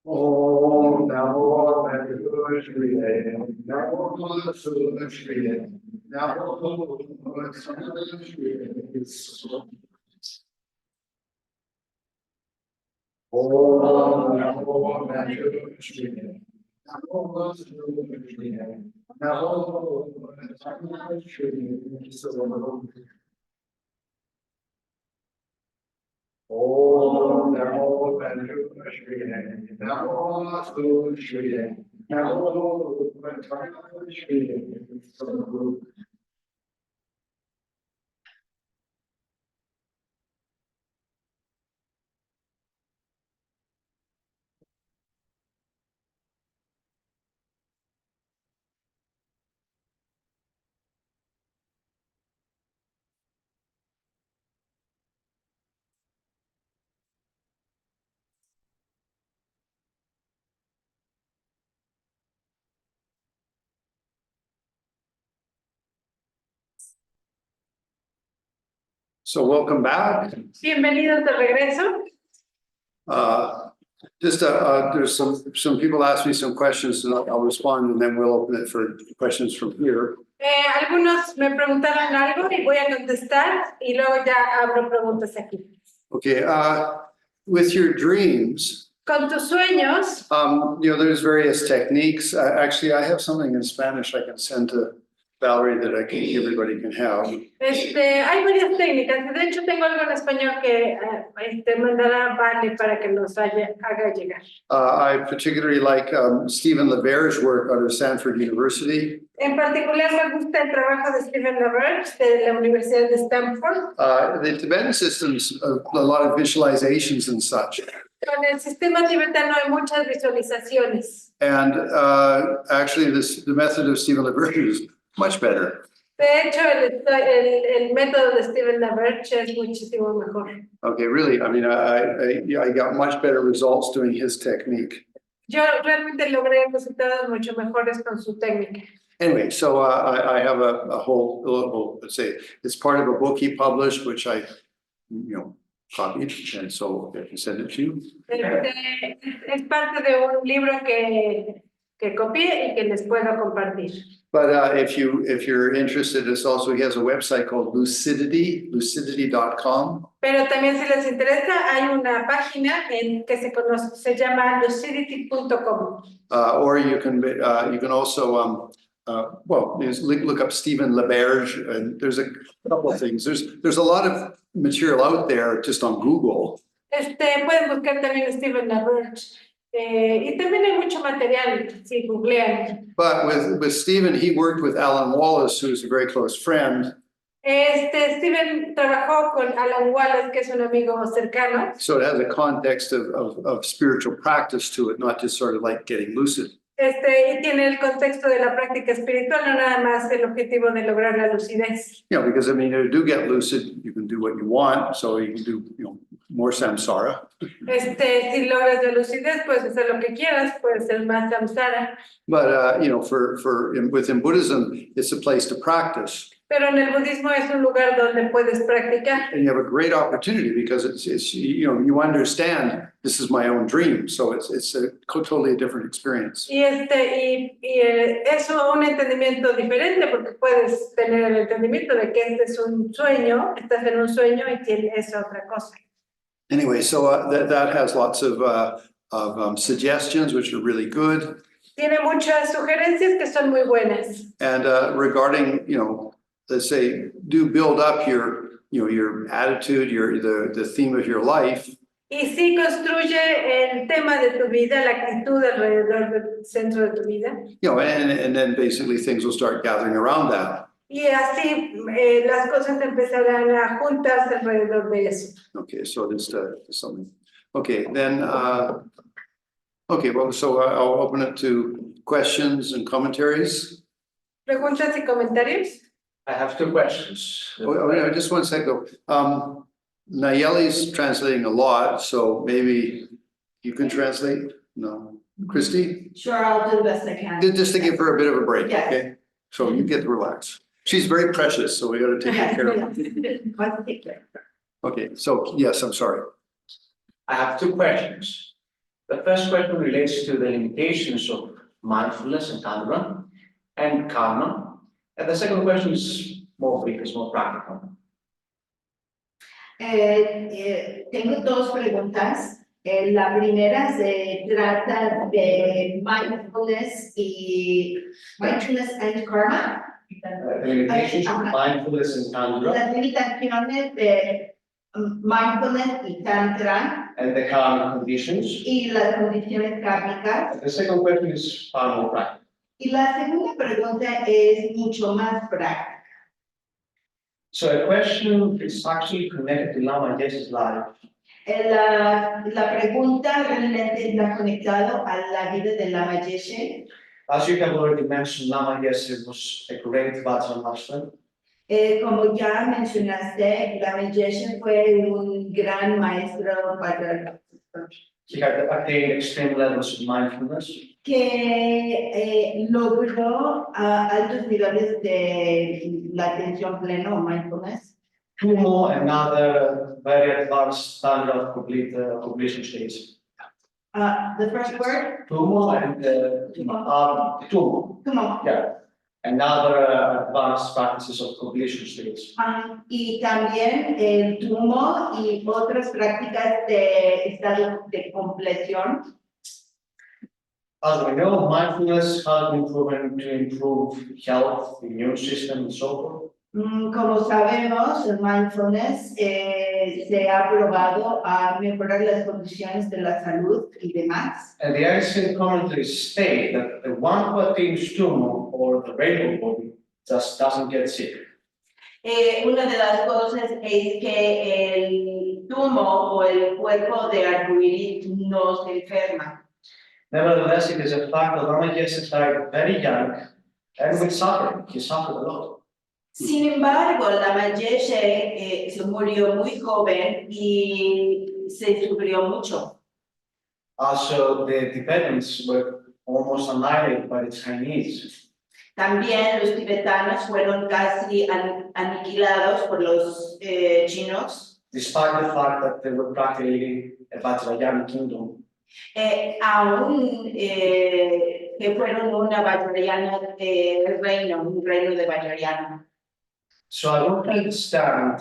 Om Namo Bhagavate Namo Sudashriya Namo Sudashriya Om Namo Bhagavate Namo Sudashriya Namo Sudashriya Om Namo Bhagavate Namo Sudashriya Namo Sudashriya So welcome back. Bienvenidos de regreso. There's some people asked me some questions and I'll respond and then we'll open it for questions from here. Algunos me preguntaron algo y voy a contestar y luego ya abro preguntas aquí. Okay, with your dreams, Con tus sueños, there's various techniques. Actually, I have something in Spanish I can send to Valerie that everybody can have. hay varias técnicas. De hecho, tengo algo en español que mandará Vale para que nos haga llegar. I particularly like Stephen LaBerge's work out of Stanford University. En particular, me gusta el trabajo de Stephen LaBerge de la Universidad de Stanford. The Tibetan systems, a lot of visualizations and such. Con el sistema tibetano hay muchas visualizaciones. And actually, the method of Stephen LaBerge is much better. De hecho, el método de Stephen LaBerge es muchísimo mejor. Okay, really, I mean, I got much better results doing his technique. Yo realmente logré resultados mucho mejores con su técnica. Anyway, so I have a whole, let's say, it's part of a book he published, which I, copied, and so I can send it to you. Es parte de un libro que copié y que les puedo compartir. But if you're interested, he has a website called lucidity.com. Pero también si les interesa, hay una página que se llama lucidity.com. Or you can also look up Stephen LaBerge, and there's a couple of things. There's a lot of material out there just on Google. Pueden buscar también Stephen LaBerge. Y también hay mucho material si googlean. But with Stephen, he worked with Alan Wallace, who's a very close friend. Stephen trabajó con Alan Wallace, que es un amigo cercano. So it has a context of spiritual practice to it, not just sort of like getting lucid. Y tiene el contexto de la práctica espiritual, no nada más el objetivo de lograr la lucidez. Because I mean, if you do get lucid, you can do what you want, so you can do, more samsara. Si logras la lucidez, puedes hacer lo que quieras, puedes ser más samsara. But within Buddhism, it's a place to practice. Pero en el budismo es un lugar donde puedes practicar. And you have a great opportunity because it's you understand this is my own dream, so it's a totally different experience. Y es un entendimiento diferente porque puedes tener el entendimiento de que este es un sueño, estás en un sueño y es otra cosa. Anyway, so that has lots of suggestions which are really good. Tiene muchas sugerencias que son muy buenas. And regarding, let's say, do build up your attitude, the theme of your life. Y sí construye el tema de tu vida, la actitud alrededor del centro de tu vida. And then basically things will start gathering around that. Y así las cosas empezarán a juntarse alrededor de eso. Okay, so just something. Okay, then, so I'll open it to questions and commentaries. ¿Preguntas y comentarios? I have two questions. Just one second. Nayeli's translating a lot, so maybe you can translate? No. Christy? Sure, I'll do the best I can. Just to give her a bit of a break, Yes. okay? So you get to relax. She's very precious, so we gotta take care of her. I'll take care. Okay, so yes, I'm sorry. I have two questions. The first question relates to the limitations of mindfulness and Tantra and karma. And the second question is more brief, is more practical. Tengo dos preguntas. La primera se trata de mindfulness and karma. The limitations of mindfulness and Tantra Las limitaciones de mindfulness y tantra and the karmic conditions. y las condiciones kármicas. And the second question is far more practical. Y la segunda pregunta es mucho más práctica. So a question is actually connected to Lama Yeshe's life. La pregunta realmente está conectado a la vida de Lama Yeshe. As you have already mentioned, Lama Yeshe was a great Vajra master. Como ya mencionaste, Lama Yeshe fue un gran maestro para He had attained extreme levels of mindfulness. que logró altos niveles de la atención plena o mindfulness. Tumo, another very advanced standard of completion states. The first word, Tumo and Tumo, come on. yeah, another advanced practices of completion states. Y también el tumo y otras prácticas de estado de compleción. As we know, mindfulness has been proven to improve health, immune system, and so forth. Como sabemos, el mindfulness se ha probado a mejorar las condiciones de la salud y demás. And the ancient commentaries state that the one who attains Tumo or the rainbow body just doesn't get sick. Una de las cosas es que el tumo o el cuerpo de arcoíris no se enferma. Nevertheless, it is a fact that Lama Yeshe died very young and with suffering. He suffered a lot. Sin embargo, Lama Yeshe se murió muy joven y se sufrió mucho. Also, the Tibetans were almost annihilated by the Chinese. También los tibetanos fueron casi aniquilados por los chinos, Despite the fact that they were practically a Vajrayana kingdom. aún que fueron una Vajrayana un reino de Vajrayana. So I want to understand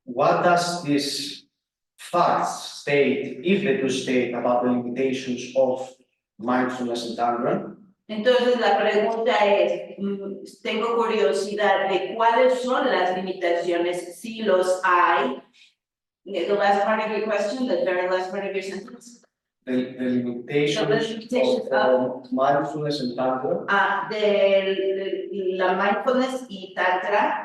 what does this facts state, if they do state, about the limitations of mindfulness and Tantra. Entonces la pregunta es, tengo curiosidad de cuáles son las limitaciones, si los hay. The last part of your question, the very last part of your sentence. The limitations limitations of mindfulness and Tantra, De la mindfulness y tantra.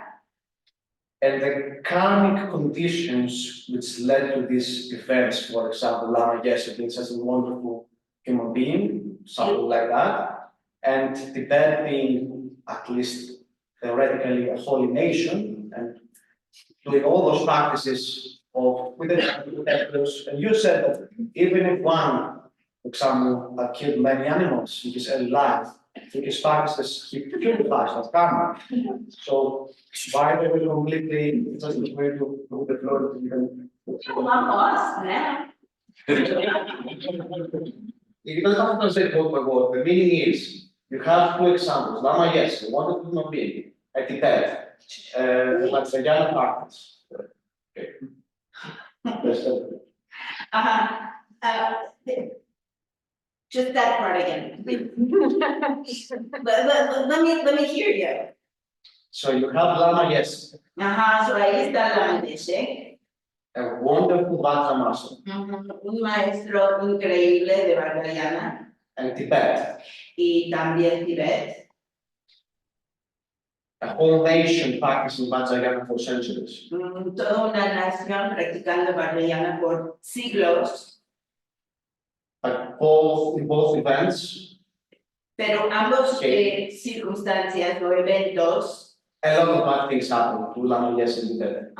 and the karmic conditions which led to these events. For example, Lama Yeshe being such a wonderful human being, something like that, and Tibet being at least theoretically a holy nation, and doing all those practices of with the and you said that even if one, for example, killed many animals in his early life, through his practices, he purifies that karma. So why they were completely just way to move the floor to even. I'm lost now. You don't have to say word by word. The meaning is you have two examples. Lama Yeshe, wonderful human being, at Tibet, the Vajrayana practice. Okay. Just that part again. Let me hear you. So you have Lama Yeshe, So ahí está Lama Yeshe, a wonderful Vajra master, un maestro increíble de Vajrayana and Tibet, y también Tibet, a whole nation practicing Vajrayana for centuries. toda una nación practicando Vajrayana por siglos, But in both events, pero ambos circunstancias o eventos, a lot of bad things happened to Lama Yeshe in Tibet.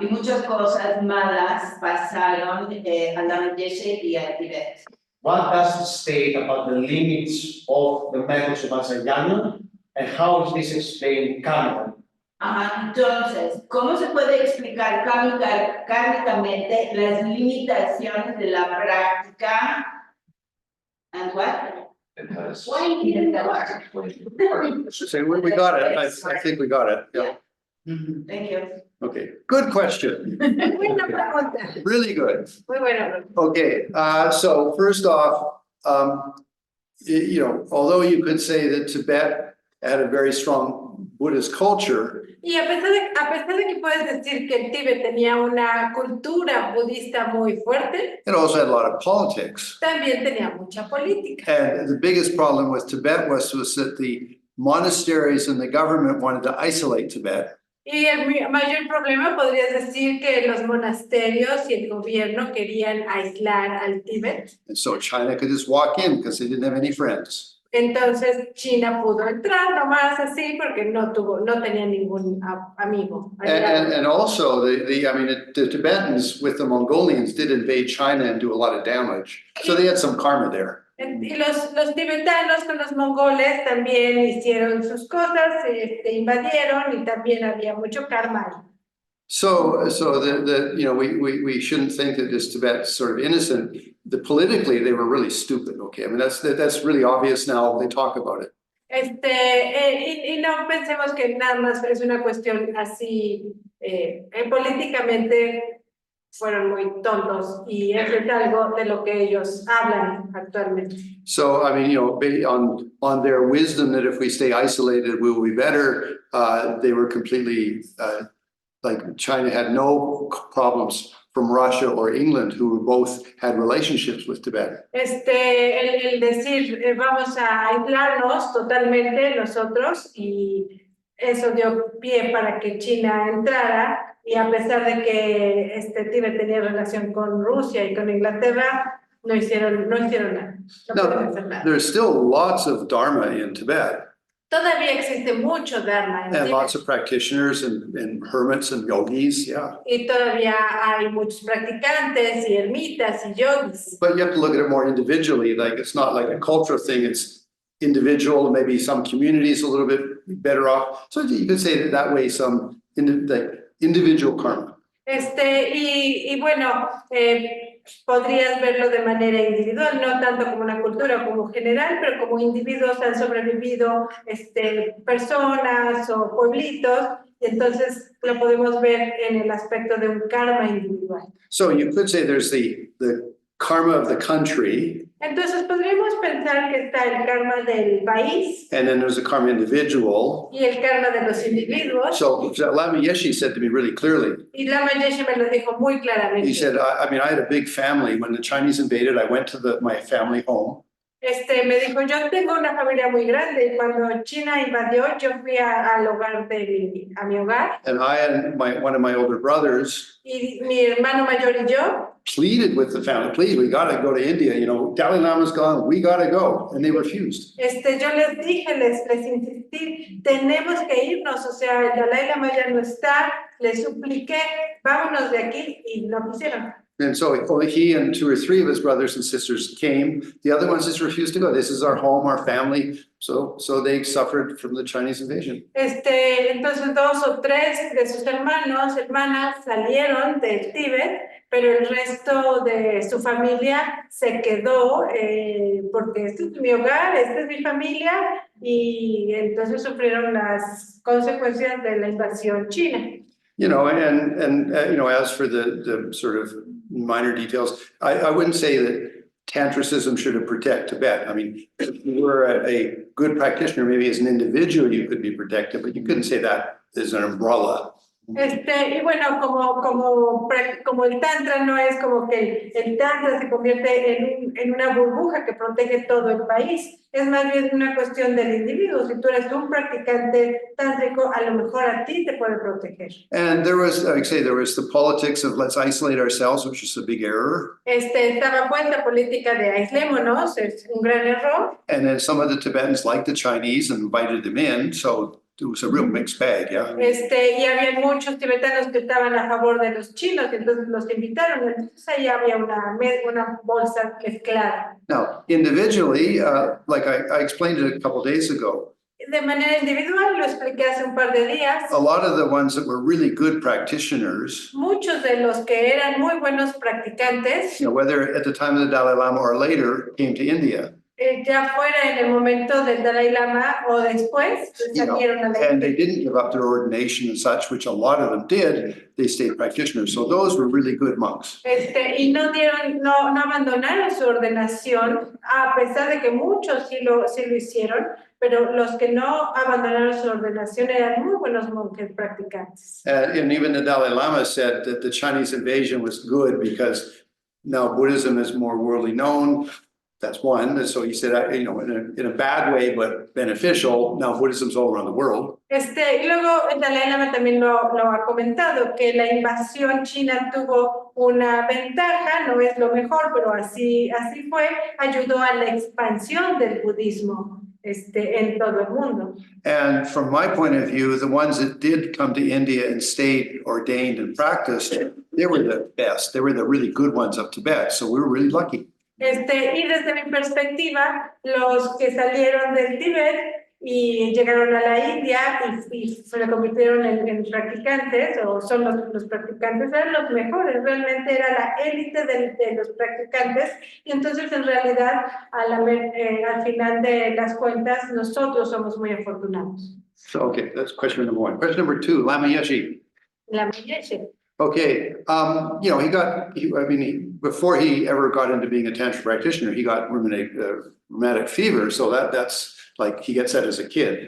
y muchas cosas malas pasaron a Lama Yeshe y a Tibet. What does it state about the limits of the methods of Vajrayana and how is this explained karmically? Entonces, ¿cómo se puede explicar kármicamente las limitaciones de la práctica And what? It has. Why you didn't know? So we got it. I think we got it. Yeah. Thank you. Okay, good question. Muy buena pregunta. Really good. Muy buena pregunta. Okay, so first off, you know, although you could say that Tibet had a very strong Buddhist culture, Y a pesar de que puedes decir que el Tíbet tenía una cultura budista muy fuerte, it also had a lot of politics. también tenía mucha política. And the biggest problem with Tibet was that the monasteries and the government wanted to isolate Tibet. Y el mayor problema podrías decir que los monasterios y el gobierno querían aislar al Tíbet. And so China could just walk in because they didn't have any friends. Entonces China pudo entrar nomás así porque no tenía ningún amigo. And also I mean, the Tibetans with the Mongolians did invade China and do a lot of damage. So they had some karma there. Y los tibetanos con los mongoles también hicieron sus cosas, invadieron y también había mucho karma ahí. So you know, we shouldn't think that this Tibet's sort of innocent. Politically, they were really stupid. Okay, I mean that's really obvious now. They talk about it. Y no pensemos que nada más es una cuestión así, políticamente fueron muy tontos y eso es algo de lo que ellos hablan actualmente. So I mean, you know, on their wisdom that if we stay isolated, we will be better. They were completely like China had no problems from Russia or England, who both had relationships with Tibet. El decir vamos a aislarnos totalmente nosotros y eso dio pie para que China entrara y a pesar de que Tíbet tenía relación con Rusia y con Inglaterra, no hicieron nada. No pudieron hacer nada. There's still lots of Dharma in Tibet. Todavía existe mucho Dharma en And Tíbet. lots of practitioners and hermits and yogis, yeah. Y todavía hay muchos practicantes y ermitas y yogis. But you have to look at it more individually, like it's not like a cultural thing, it's individual, maybe some communities a little bit better off. So you could say that way some individual karma. Y bueno, podrías verlo de manera individual, no tanto como una cultura como general, pero como individuos han sobrevivido personas o pueblitos, y entonces lo podemos ver en el aspecto de un karma individual. So you could say there's the karma of the country, Entonces podríamos pensar que está el karma del país and then there's a karma individual. y el karma de los individuos. So Lama Yeshe said to me really clearly, Y Lama Yeshe me lo dijo muy claramente. he said, I mean, I had a big family. When the Chinese invaded, I went to my family home. Me dijo, yo tengo una familia muy grande y cuando China invadió, yo fui al hogar a mi hogar And I and one of my older brothers y mi hermano mayor y yo pleaded with the family, please, we gotta go to India, you know, Dalai Lama's gone, we gotta go, and they refused. yo les dije, les insistí, tenemos que irnos, o sea, el Dalai Lama ya no está, les supliqué, vámonos de aquí y no quisieron. And so only he and 2 or 3 of his brothers and sisters came. The other ones just refused to go. This is our home, our family. So they suffered from the Chinese invasion. Entonces 2 o 3 de sus hermanas salieron del Tíbet, pero el resto de su familia se quedó porque este es mi hogar, esta es mi familia y entonces sufrieron las consecuencias de la invasión china. You know, and you know, as for the sort of minor details, I wouldn't say that Tantricism should protect Tibet. I mean, if you were a good practitioner, maybe as an individual, you could be protected, but you couldn't say that as an umbrella. Y bueno, como el tantra no es como que el tantra se convierte en una burbuja que protege todo el país, es más bien una cuestión del individuo. Si tú eres un practicante tántrico, a lo mejor a ti te puede proteger. And there was the politics of let's isolate ourselves, which is a big error. Estaba cuenta política de aislémonos, es un gran error. And then some of the Tibetans liked the Chinese and invited them in, so it was a real mixed bag, yeah. Y había muchos tibetanos que estaban a favor de los chinos, entonces los invitaron, entonces ahí había una bolsa mezclada. Now, individually, like I explained it a couple days ago, de manera individual, lo expliqué hace un par de días. A lot of the ones that were really good practitioners, Muchos de los que eran muy buenos practicantes, whether at the time of the Dalai Lama or later, came to India. ya fuera en el momento del Dalai Lama o después, salieron a la And they India. didn't give up their ordination and such, which a lot of them did. They stayed practitioners. So those were really good monks. Y no abandonaron su ordenación, a pesar de que muchos sí lo hicieron, pero los que no abandonaron su ordenación eran muy buenos monjes practicantes. And even the Dalai Lama said that the Chinese invasion was good because now Buddhism is more worldly known. That's one. So he said, in a bad way, but beneficial. Now Buddhism's all around the world. Y luego el Dalai Lama también lo ha comentado, que la invasión china tuvo una ventaja, no es lo mejor, pero así fue, ayudó a la expansión del budismo en todo el mundo. And from my point of view, the ones that did come to India and stayed ordained and practiced, they were the best. They were the really good ones of Tibet. So we were really lucky. Y desde mi perspectiva, los que salieron del Tíbet y llegaron a la India y se convirtieron en practicantes, o son los practicantes, eran los mejores, realmente era la élite de los practicantes, y entonces en realidad al final de las cuentas nosotros somos muy afortunados. So, okay, that's question number one. Question number two, Lama Yeshe. La Yeshe. Okay, before he ever got into being a Tantra practitioner, he got rheumatic fever. So that's like, he gets that as a kid.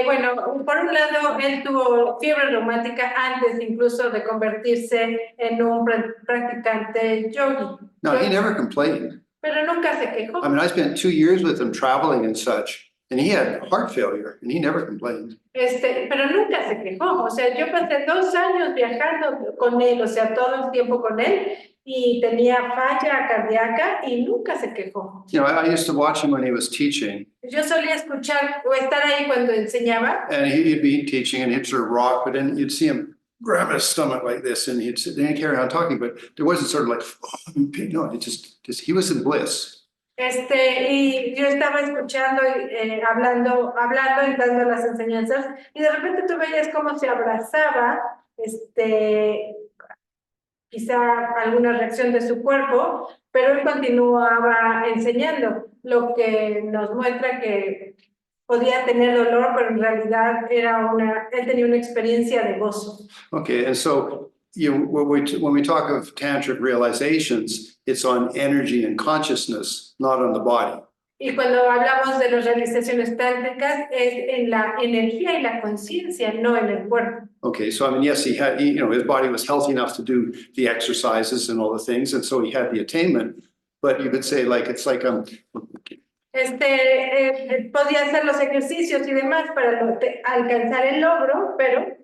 Bueno, por un lado, él tuvo fiebre reumática antes incluso de convertirse en un practicante yogi. No, he never complained. Pero nunca se quejó. I mean, I spent 2 years with him traveling and such, and he had heart failure, and he never complained. Pero nunca se quejó. O sea, yo pasé 2 años viajando con él, o sea, todo el tiempo con él, y tenía falla cardíaca y nunca se quejó. I used to watch him when he was teaching. Yo solía escuchar o estar ahí cuando enseñaba. And he'd be teaching and he'd sort of rock, but then you'd see him grab his stomach like this, and he'd sit there and carry on talking, but there wasn't sort of like, no, it just he was in bliss. Y yo estaba escuchando, hablando y dando las enseñanzas, y de repente tú veías cómo se abrazaba, quizá alguna reacción de su cuerpo, pero él continuaba enseñando, lo que nos muestra que podía tener dolor, pero en realidad él tenía una experiencia de gozo. Okay, and so when we talk of tantric realizations, it's on energy and consciousness, not on the body. Y cuando hablamos de las realizaciones tántricas, es en la energía y la conciencia, no en el cuerpo. Okay, so I mean, yes, his body was healthy enough to do the exercises and all the things, and so he had the attainment. But you could say, it's like podía hacer los ejercicios y demás para alcanzar el logro, pero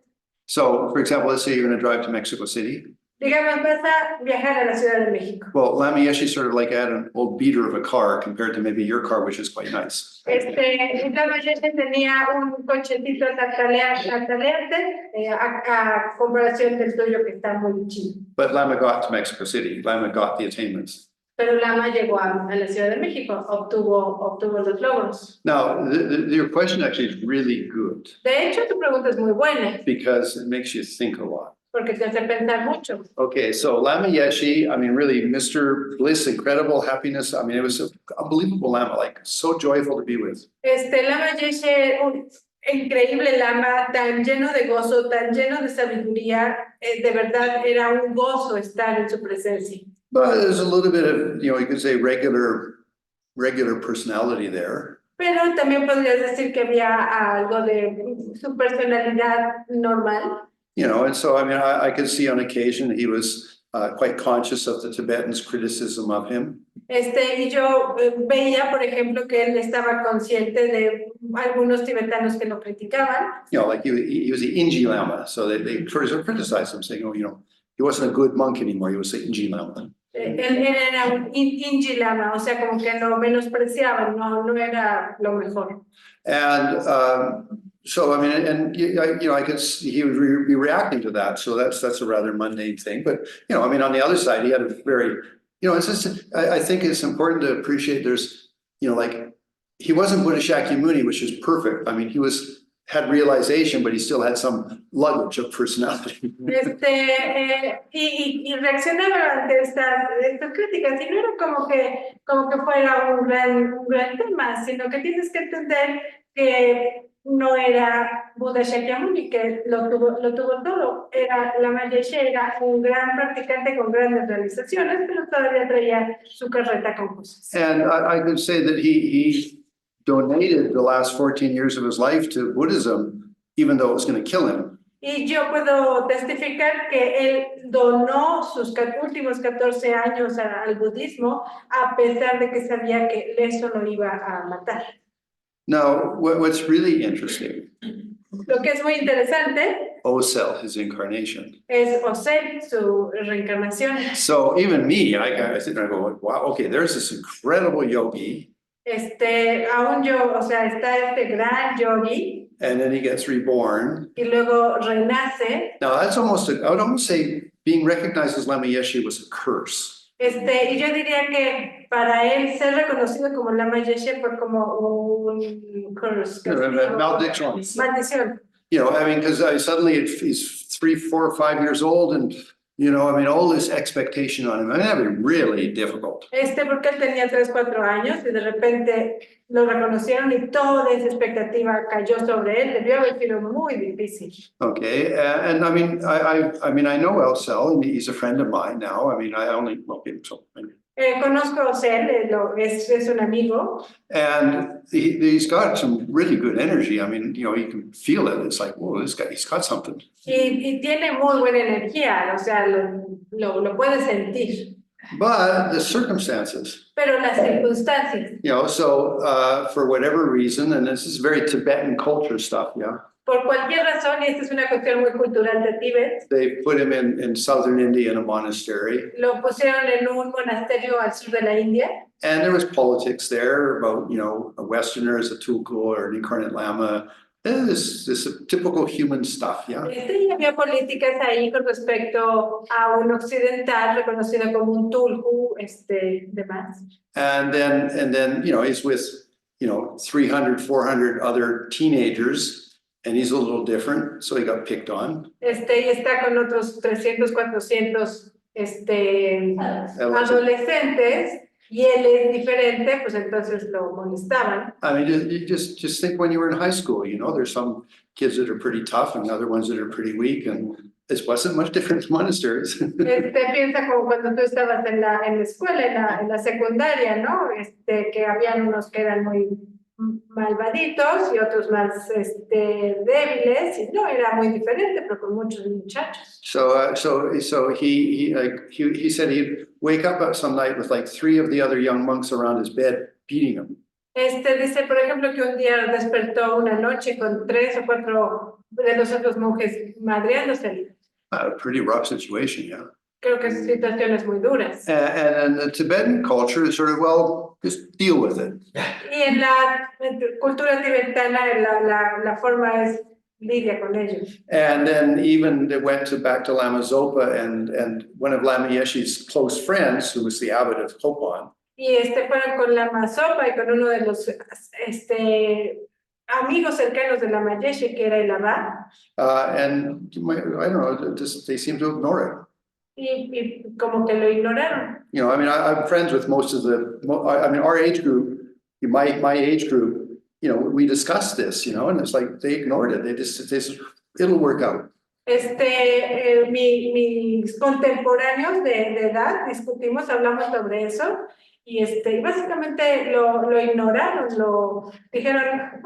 so, for example, let's say you're going to drive to Mexico City. digamos, vas a viajar a la Ciudad de México. Well, Lama Yeshe sort of like had an old beater of a car compared to maybe your car, which is quite nice. Lama Yeshe tenía un cochecito tataleante a comparación del tuyo que está muy chido. But Lama got to Mexico City. Lama got the attainments. Pero Lama llegó a la Ciudad de México, obtuvo los logros. Now, your question actually is really good De hecho, tu pregunta es muy buena, because it makes you think a lot. porque te hace pensar mucho. Okay, so Lama Yeshe, I mean, really, Mr. Bliss, incredible happiness. I mean, it was an unbelievable Lama, like so joyful to be with. Lama Yeshe, un increíble Lama, tan lleno de gozo, tan lleno de sabiduría, de verdad era un gozo estar en su presencia. But there's a little bit of, you could say regular personality there. Pero también podrías decir que había algo de su personalidad normal. And so, I mean, I could see on occasion he was quite conscious of the Tibetans' criticism of him. Y yo veía, por ejemplo, que él estaba consciente de algunos tibetanos que lo criticaban. Like he was the Inji Lama, so they sort of criticized him, saying, he wasn't a good monk anymore, he was the Inji Lama. Él era un Inji Lama, o sea, como que lo menospreciaban, no era lo mejor. And so, I mean, and I could see he would be reacting to that. So that's a rather mundane thing. But, I mean, on the other side, he had a very, it's just, I think it's important to appreciate there's, like he wasn't Buddha Shakyamuni, which is perfect. I mean, had realization, but he still had some luggage of personality. Y reaccionaba ante estas críticas, y no era como que fuera un gran tema, sino que tienes que entender que no era Buddha Shakyamuni, que lo tuvo todo. Lama Yeshe era un gran practicante con grandes realizaciones, pero todavía traía su carreta con cosas. And I could say that he donated the last 14 years of his life to Buddhism, even though it was going to kill him. Y yo puedo testificar que él donó sus últimos 14 años al budismo, a pesar de que sabía que eso lo iba a matar. Now, what's really interesting, Lo que es muy interesante Osel, his incarnation. es Osel, su reencarnación. So even me, I sit there and go, wow, okay, there's this incredible yogi, Aún yo, o sea, está este gran yogi and then he gets reborn. y luego renace. Now, that's I would almost say being recognized as Lama Yeshe was a curse. Y yo diría que para él ser reconocido como Lama Yeshe fue como un curse, Maldiction. maldición. You know, I mean, because suddenly he's 3, 4, 5 years old, and you know, I mean, all this expectation on him. I mean, that'd be really difficult. Porque él tenía 3, 4 años y de repente lo reconocieron y toda esa expectativa cayó sobre él. Debió haber sido muy difícil. Okay, and I mean, I know Elsel, and he's a friend of mine now. I mean, Conozco a Osel, es un amigo. And he's got some really good energy. I mean, you know, you can feel it. It's like, whoa, this guy, he's got something. Y tiene muy buena energía, o sea, lo puedes sentir. But the circumstances, Pero las circunstancias, you know, so for whatever reason, and this is very Tibetan culture stuff, yeah. por cualquier razón, y esta es una cuestión muy cultural de Tíbet, They put him in southern India in a monastery. lo pusieron en un monasterio al sur de la India. And there was politics there about, you know, a Westerner as a tulku or an incarnate Lama. This typical human stuff, yeah. Y había políticas ahí con respecto a un occidental reconocido como un tulku, demás. And then, you know, he's with, you know, 300, 400 other teenagers. And he's a little different, so he got picked on. Y está con otros 300, 400 adolescentes, y él es diferente, pues entonces lo molestaban. I mean, you just think when you were in high school, you know, there's some kids that are pretty tough and other ones that are pretty weak, and this wasn't much different in monasteries. Piensa como cuando tú estabas en la escuela, en la secundaria, ¿no? Que habían unos que eran muy malvaditos y otros más débiles, y no, era muy diferente, pero con muchos muchachos. So he said he'd wake up some night with like 3 of the other young monks around his bed beating him. Dice, por ejemplo, que un día despertó una noche con 3 o 4 de los otros monjes madreándose. A pretty rough situation, yeah. Creo que son situaciones muy duras. And the Tibetan culture is sort of, well, just deal with it. Y en la cultura tibetana la forma es lidia con ellos. And then even they went back to Lama Zopa, and one of Lama Yeshe's close friends, who was the abbot of Kopan. Y fueron con Lama Zopa y con uno de los amigos cercanos de Lama Yeshe, que era el abad. And I don't know, they seem to ignore it. Y como que lo ignoraron. You know, I mean, I'm friends with most of our age group, my age group, you know, we discussed this, you know, and it's like they ignored it. They said, it'll work out. Mis contemporáneos de edad discutimos, hablamos sobre eso, y básicamente lo ignoraron, lo dijeron,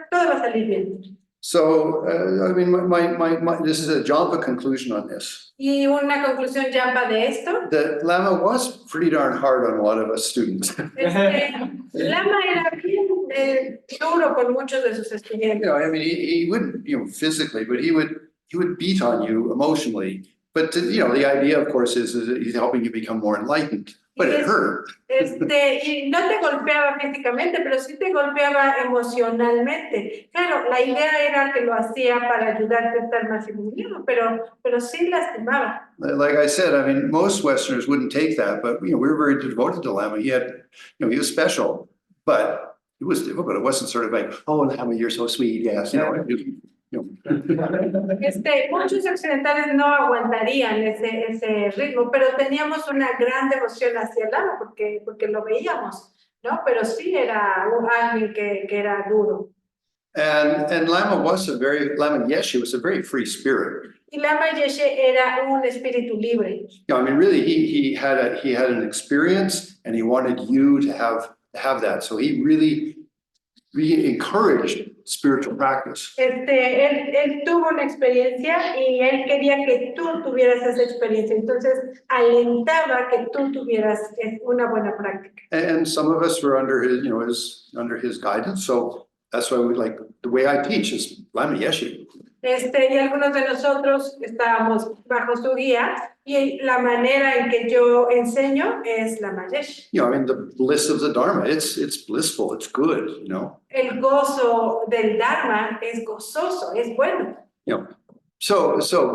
todo va a salir bien. So, I mean, this is a Jampa conclusion on this. Y una conclusión Jampa de esto. That Lama was pretty darn hard on a lot of us students. Lama era bien duro con muchos de sus estudiantes. You know, I mean, he wouldn't, you know, physically, but he would beat on you emotionally. But you know, the idea, of course, is that he's helping you become more enlightened. But it hurt. Y no te golpeaba físicamente, pero sí te golpeaba emocionalmente. Claro, la idea era que lo hacía para ayudarte a estar más iluminado, pero sí lastimaba. Like I said, I mean, most Westerners wouldn't take that, but you know, we were very devoted to Lama. He was special, but it was difficult. It wasn't sort of like, oh, Lama, you're so sweet, yes, you know. Muchos occidentales no aguantarían ese ritmo, pero teníamos una gran devoción hacia Lama porque lo veíamos, ¿no? Pero sí era un ángel que era duro. And Lama Yeshe was a very free spirit. Y Lama Yeshe era un espíritu libre. You know, I mean, really, he had an experience, and he wanted you to have that. So he really encouraged spiritual practice. Él tuvo una experiencia y él quería que tú tuvieras esa experiencia. Entonces, alentaba que tú tuvieras una buena práctica. And some of us were under his guidance. So that's why the way I teach is Lama Yeshe. Y algunos de nosotros estábamos bajo su guía y la manera en que yo enseño es Lama Yeshe. You know, I mean, the bliss of the Dharma, it's blissful, it's good, you know. El gozo del Dharma es gozoso, es bueno. You know, so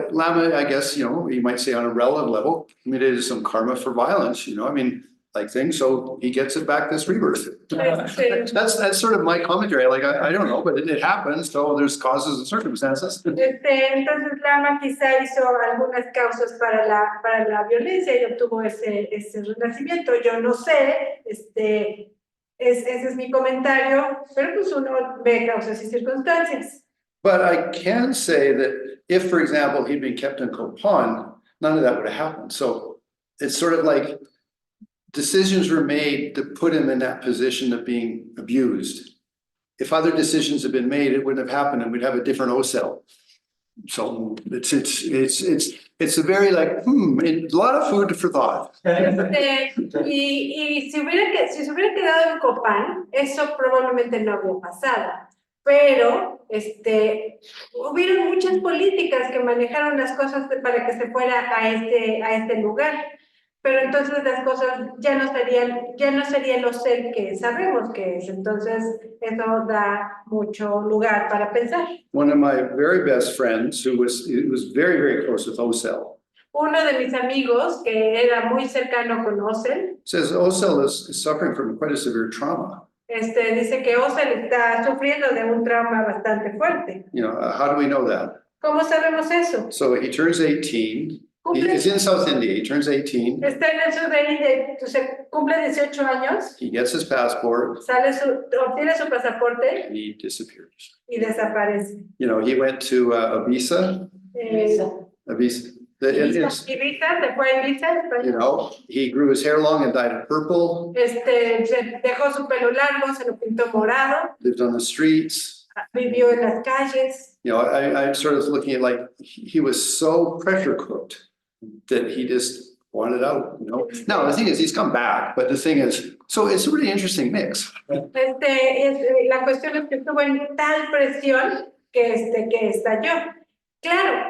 Lama, I guess, you know, you might say on a relative level, committed some karma for violence, you know, I mean, like things, so he gets it back this rebirth. That's sort of my commentary, like, I don't know, but it happens, so there's causes and circumstances. Entonces Lama quizá hizo algunas causas para la violencia y obtuvo ese renacimiento, yo no sé, ese es mi comentario, pero pues uno ve causas y circunstancias. But I can say that if, for example, he'd been kept in Kopan, none of that would have happened. So it's sort of like decisions were made to put him in that position of being abused. If other decisions had been made, it wouldn't have happened, and we'd have a different Ocel. So it's a very like, a lot of food for thought. Y si se hubiera quedado en Copán, eso probablemente no habría pasado. Pero hubieron muchas políticas que manejaron las cosas para que se fuera a este lugar. Pero entonces las cosas ya no serían los ser que sabemos que es. Entonces eso da mucho lugar para pensar. One of my very best friends, who was very, very close with Ocel, Uno de mis amigos que era muy cercano con Ocel, says Ocel is suffering from quite a severe trauma. dice que Ocel está sufriendo de un trauma bastante fuerte. You know, how do we know that? ¿Cómo sabemos eso? So he turns 18. He's in South India. He turns 18. Está en el sur de India, entonces cumple 18 años, He gets his passport, obtiene su pasaporte and he disappears. y desaparece. You know, he went to Ibiza. Ibiza. Ibiza, se fue a Ibiza, España. You know, he grew his hair long and dyed it purple. Se dejó su pelo largo, se lo pintó morado, Lived on the streets. vivió en las calles. You know, I'm sort of looking at like he was so pressure cooked that he just wanted out. You know. Now the thing is, he's come back, but the thing is, so it's a really interesting mix. La cuestión es que estuvo en tal presión que estalló. Claro,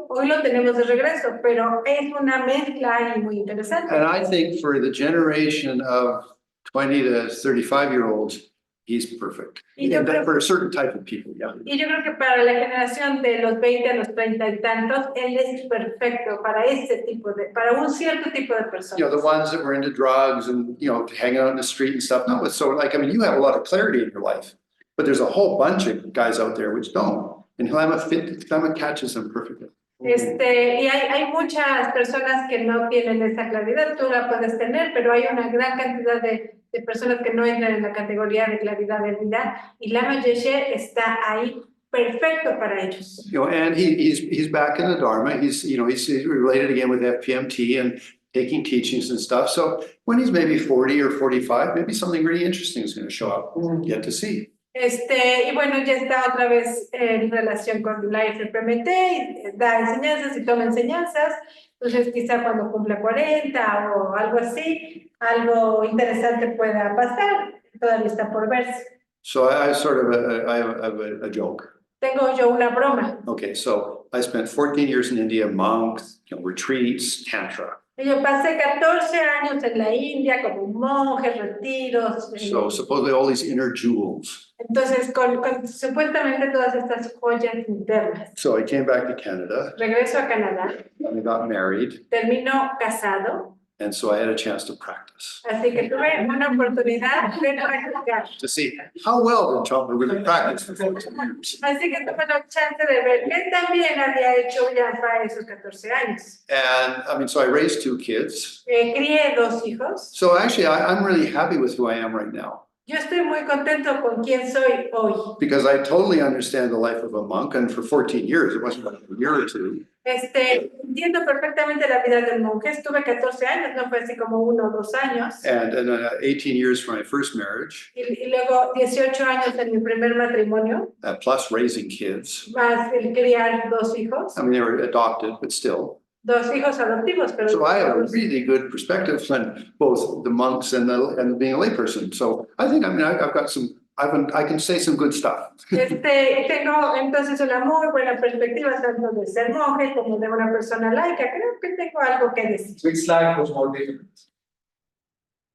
hoy lo tenemos de regreso, pero es una mezcla y muy interesante. And I think for the generation of 20 to 35-year-olds, he's perfect. For a certain type of people, yeah. Y yo creo que para la generación de los 20 a los 30 y tantos, él es perfecto para para un cierto tipo de personas. You know, the ones that were into drugs and, you know, hanging out in the street and stuff. No, so like, I mean, you have a lot of clarity in your life, but there's a whole bunch of guys out there which don't. And Lama catches them perfectly. Y hay muchas personas que no tienen esa claridad, tú la puedes tener, pero hay una gran cantidad de personas que no entran en la categoría de claridad de vida, y Lama Yeshe está ahí perfecto para ellos. You know, and he's back in the Dharma. He's related again with FPMT and taking teachings and stuff. So when he's maybe 40 or 45, maybe something really interesting is going to show up. Get to see. Y bueno, ya está otra vez en relación con la FPMT, y da enseñanzas y toma enseñanzas, entonces quizá cuando cumpla 40 o algo así, algo interesante pueda pasar, todavía está por verse. So I have a joke. Tengo yo una broma. Okay, so I spent 14 years in India, monks, retreats, tantra. Yo pasé 14 años en la India como monje, retiros. So supposedly all these inner jewels. Entonces, con supuestamente todas estas joyas internas. So I came back to Canada. Regreso a Canadá. I got married. Termino casado. And so I had a chance to practice, Así que tuve una oportunidad de practicar. to see how well did Tom really practice for 14 years. Así que tuve la chance de ver qué también había hecho Yampa esos 14 años. And I mean, so I raised 2 kids. Crié 2 hijos. So actually, I'm really happy with who I am right now Yo estoy muy contento con quién soy hoy. because I totally understand the life of a monk. And for 14 years, it wasn't like a year or two. Entiendo perfectamente la vida del monje. Estuve 14 años, no fue así como 1 o 2 años. And 18 years from my first marriage, Y luego 18 años en mi primer matrimonio, plus raising kids. más el criar 2 hijos. I mean, they were adopted, but still. 2 hijos adoptivos, pero. So I have a really good perspective on both the monks and being a layperson. So I think, I mean, I've got I can say some good stuff. Tengo entonces una muy buena perspectiva tanto de ser monje como de una persona laica. Creo que tengo algo que decir. Which life was more difficult?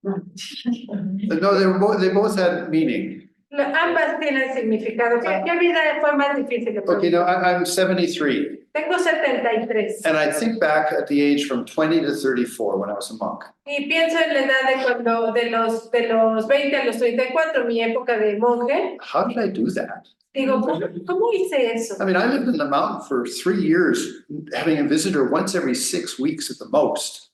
No, they both had meaning. Ambas tienen significado. ¿Qué vida fue más difícil de Okay, now I'm 73. Tengo 73 And I think back at the age from 20 to 34 when I was a monk. y pienso en la edad de cuando de los 20 a los 34, mi época de monje. How did I do that? Digo, ¿cómo hice eso? I mean, I lived in the mountain for 3 years, having a visitor once every 6 weeks at the most.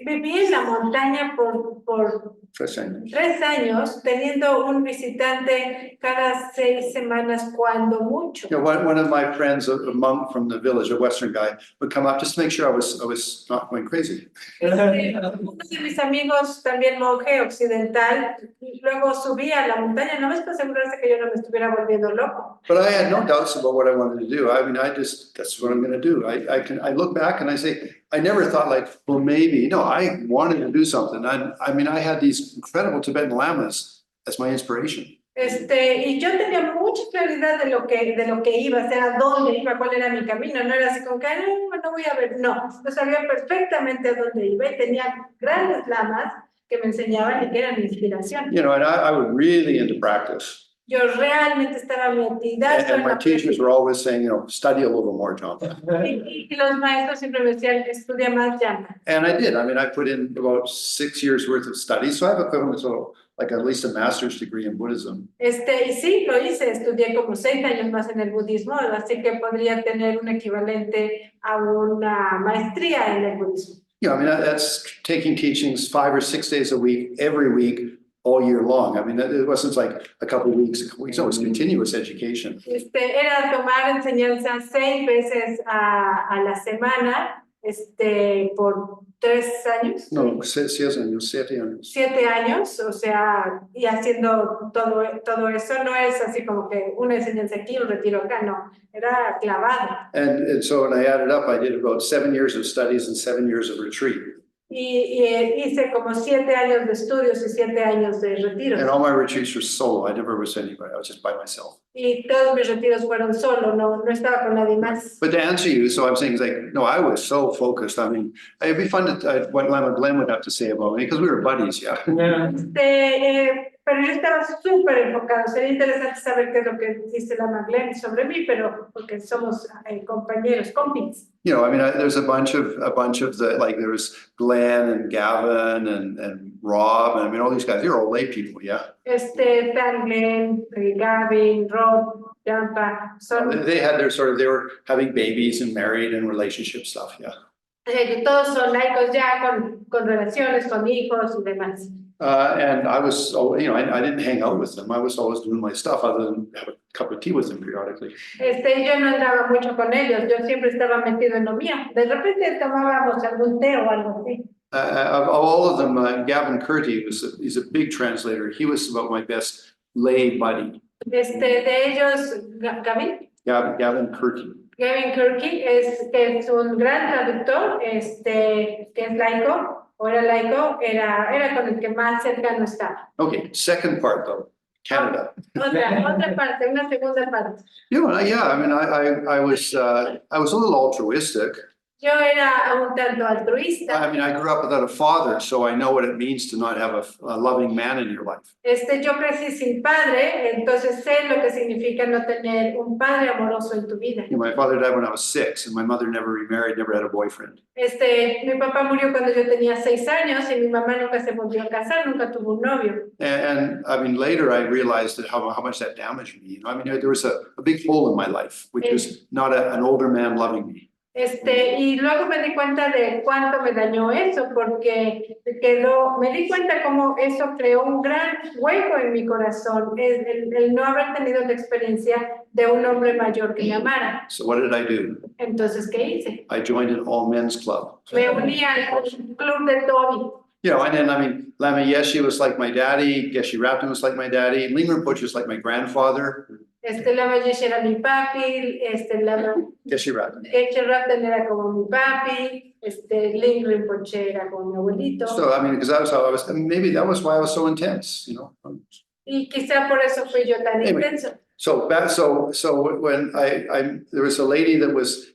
Viví en la montaña por 3 años. 3 años, teniendo un visitante cada 6 semanas, cuando mucho. You know, one of my friends, a monk from the village, a Western guy, would come up just to make sure I was not going crazy. Uno de mis amigos, también monje occidental, luego subía a la montaña, no es para asegurarse que yo no me estuviera volviendo loco. But I had no doubts about what I wanted to do. I mean, that's what I'm going to do. I look back and I say, I never thought like, well, maybe. No, I wanted to do something. I mean, I had these incredible Tibetan lamas as my inspiration. Y yo tenía mucha claridad de lo que iba a hacer, a dónde iba, cuál era mi camino. No era así como que no voy a ver, no. Yo sabía perfectamente a dónde iba y tenía grandes lamas que me enseñaban y que eran mi inspiración. You know, and I was really into practice. Yo realmente estaba metida. And my teachers were always saying, you know, study a little more, John. Y los maestros siempre me decían, estudia más Yampa. And I did. I mean, I put in about 6 years worth of study. So I have equivalent to like at least a master's degree in Buddhism. Y sí, lo hice, estudié como 6 años más en el budismo, así que podría tener un equivalente a una maestría en el budismo. Yeah, I mean, that's taking teachings 5 or 6 days a week, every week, all year long. I mean, it wasn't like a couple of weeks, no, it was continuous education. Era tomar enseñanza 6 veces a la semana, por 3 años. No, 6 años, 7 años. 7 años, o sea, y haciendo todo eso, no es así como que una enseñanza aquí, un retiro acá, no, era clavado. And so when I added up, I did about 7 years of studies and 7 years of retreat. Y hice como 7 años de estudios y 7 años de retiros. And all my retreats were solo. I never was anybody. I was just by myself. Y todos mis retiros fueron solo, no estaba con nadie más. But to answer you, so I'm saying, like, no, I was so focused. I mean, it'd be fun to what Lama Glenn would have to say about me because we were buddies, yeah. Pero yo estaba súper enfocado. Sería interesante saber qué es lo que dice la Magdalena sobre mí, pero porque somos compañeros, compis. You know, I mean, there's a bunch of the, like, there was Glenn and Gavin and Rob, and I mean, all these guys, they're all lay people, yeah. Stan, Glenn, Gavin, Rob, Yampa, they were having babies and married and relationship stuff, yeah. Todos son laicos ya con relaciones, con hijos y demás. And I was, you know, I didn't hang out with them. I was always doing my stuff other than have a cup of tea with them periodically. Yo no andaba mucho con ellos, yo siempre estaba metido en lo mío. De repente tomábamos algún té o algo así. Of all of them, Gavin Curti he's a big translator. He was about my best lay buddy. De ellos, Gavin. Gavin Curti. Gavin Kirky es un gran traductor, que es laico. O era laico, era con el que más cercano estaba. Okay, second part though, Canada. Otra parte, una segunda parte. Yeah, I mean, I was a little altruistic. Yo era un tanto altruista. I mean, I grew up without a father, so I know what it means to not have a loving man in your life. Yo crecí sin padre, entonces sé lo que significa no tener un padre amoroso en tu vida. You know, my father died when I was 6, and my mother never remarried, never had a boyfriend. Mi papá murió cuando yo tenía 6 años y mi mamá nunca se volvió a casar, nunca tuvo un novio. And I mean, later I realized that how much that damaged me. You know, I mean, there was a big hole in my life, which was not an older man loving me. Y luego me di cuenta de cuánto me dañó eso, porque me di cuenta cómo eso creó un gran hueco en mi corazón, el no haber tenido la experiencia de un hombre mayor que me amara. So what did I do? Entonces, ¿qué hice? I joined an all men's club. Me uní al club de Toby. You know, and then I mean, Lama Yeshe was like my daddy, Geshe Rapton was like my daddy, Ling Rinpoche was like my grandfather. Lama Yeshe era mi papi, Lama Geshe Rapton. Geshe Rapton era como mi papi, Ling Rinpoche era como mi abuelito. So I mean, because that was how I was, and maybe that was why I was so intense, you know. Y quizá por eso fui yo tan Anyway. intenso. So when there was a lady that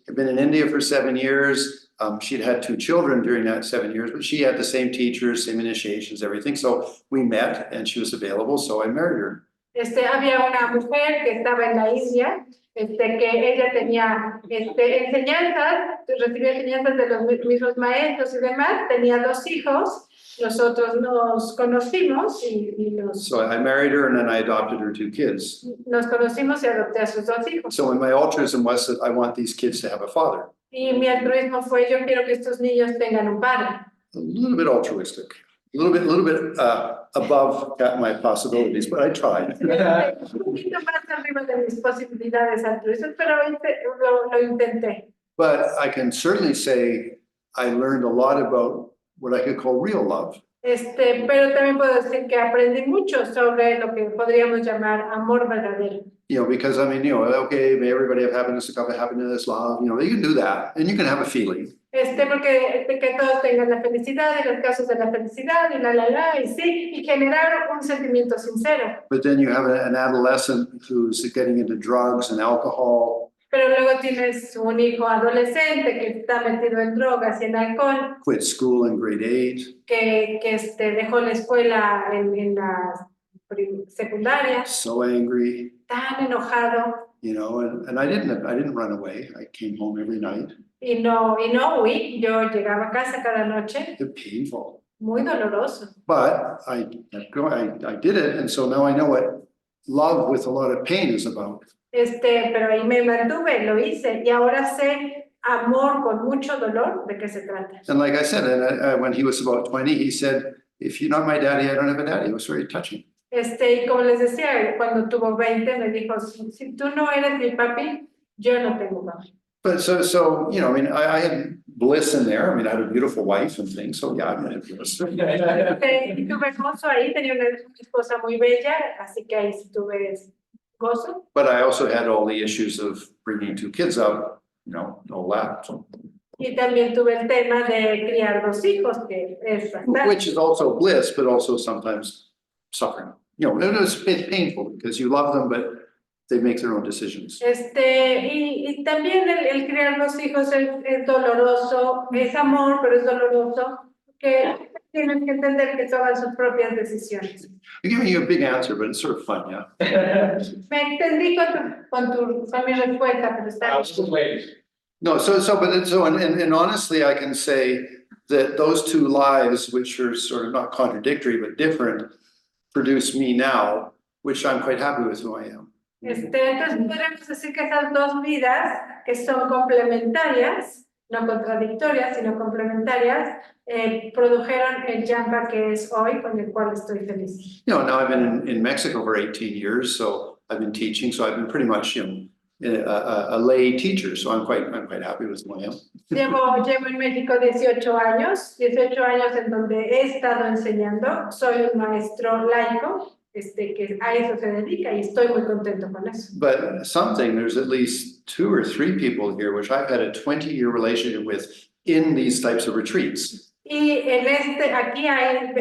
had been in India for 7 years. She'd had 2 children during that 7 years, but she had the same teachers, same initiations, everything. So we met and she was available, so I married her. Había una mujer que estaba en la India, que ella tenía enseñanzas, recibía enseñanzas de los mismos maestros y demás, tenía 2 hijos, nosotros nos conocimos So I married her and then I adopted her 2 kids. Nos conocimos y adopté a sus 2 hijos. So my altruism was that I want these kids to have a father. Y mi altruismo fue, yo quiero que estos niños tengan un padre. A little bit altruistic, a little bit above my possibilities, but I tried. Un poquito más arriba de mis posibilidades altruistas, pero lo intenté. But I can certainly say I learned a lot about what I could call real love. Pero también puedo decir que aprendí mucho sobre lo que podríamos llamar amor verdadero. You know, because I mean, you know, okay, may everybody have happiness, a cup of happiness, love, you know, you can do that and you can have a feeling. Porque que todos tengan la felicidad y los casos de la felicidad y y sí, y generar un sentimiento sincero. But then you have an adolescent who's getting into drugs and alcohol. Pero luego tienes un hijo adolescente que está metido en drogas y en alcohol, Quit school in grade 8. que dejó la escuela en la secundaria, So angry, tan enojado, you know, and I didn't run away. I came home every night. y no huí. Yo llegaba a casa cada noche, It's painful, muy doloroso. but I did it, and so now I know what love with a lot of pain is about. Pero ahí me mantuve, lo hice, y ahora sé amor con mucho dolor, ¿de qué se trata? And like I said, when he was about 20, he said, "If you're not my daddy, I don't have a daddy." It was very touching. Y como les decía, cuando tuvo 20 me dijo, si tú no eres mi papi, yo no tengo papi. But so you know, I mean, I had bliss in there. I mean, I had a beautiful wife and things. So yeah, I had bliss. Y tuve gozo ahí, tenía una esposa muy bella, así que ahí sí tuve gozo. But I also had all the issues of bringing 2 kids up, you know, all that. So, Y también tuve el tema de criar 2 hijos, que es fantástico. which is also bliss, but also sometimes suffering. You know, it's painful because you love them, but they make their own decisions. Y también el criar 2 hijos es doloroso, es amor, pero es doloroso, que tienes que entender que toman sus propias decisiones. I'm giving you a big answer, but it's sort of fun, yeah. Me extendí con mi respuesta, pero está bien. No, and honestly, I can say that those 2 lives, which are sort of not contradictory but different, produce me now, which I'm quite happy with who I am. Entonces podemos decir que esas 2 vidas, que son complementarias, no contradictorias, sino complementarias, produjeron el Yampa que es hoy, con el cual estoy feliz. You know, now I've been in Mexico for 18 years, so I've been teaching, so I've been pretty much, you know, a lay teacher, so I'm quite happy with who I am. Llevo en México 18 años en donde he estado enseñando, soy un maestro laico, que a eso se dedica y estoy muy contento con eso. But there's at least 2 or 3 people here, which I've had a 20-year relationship with in these types of retreats. Y aquí hay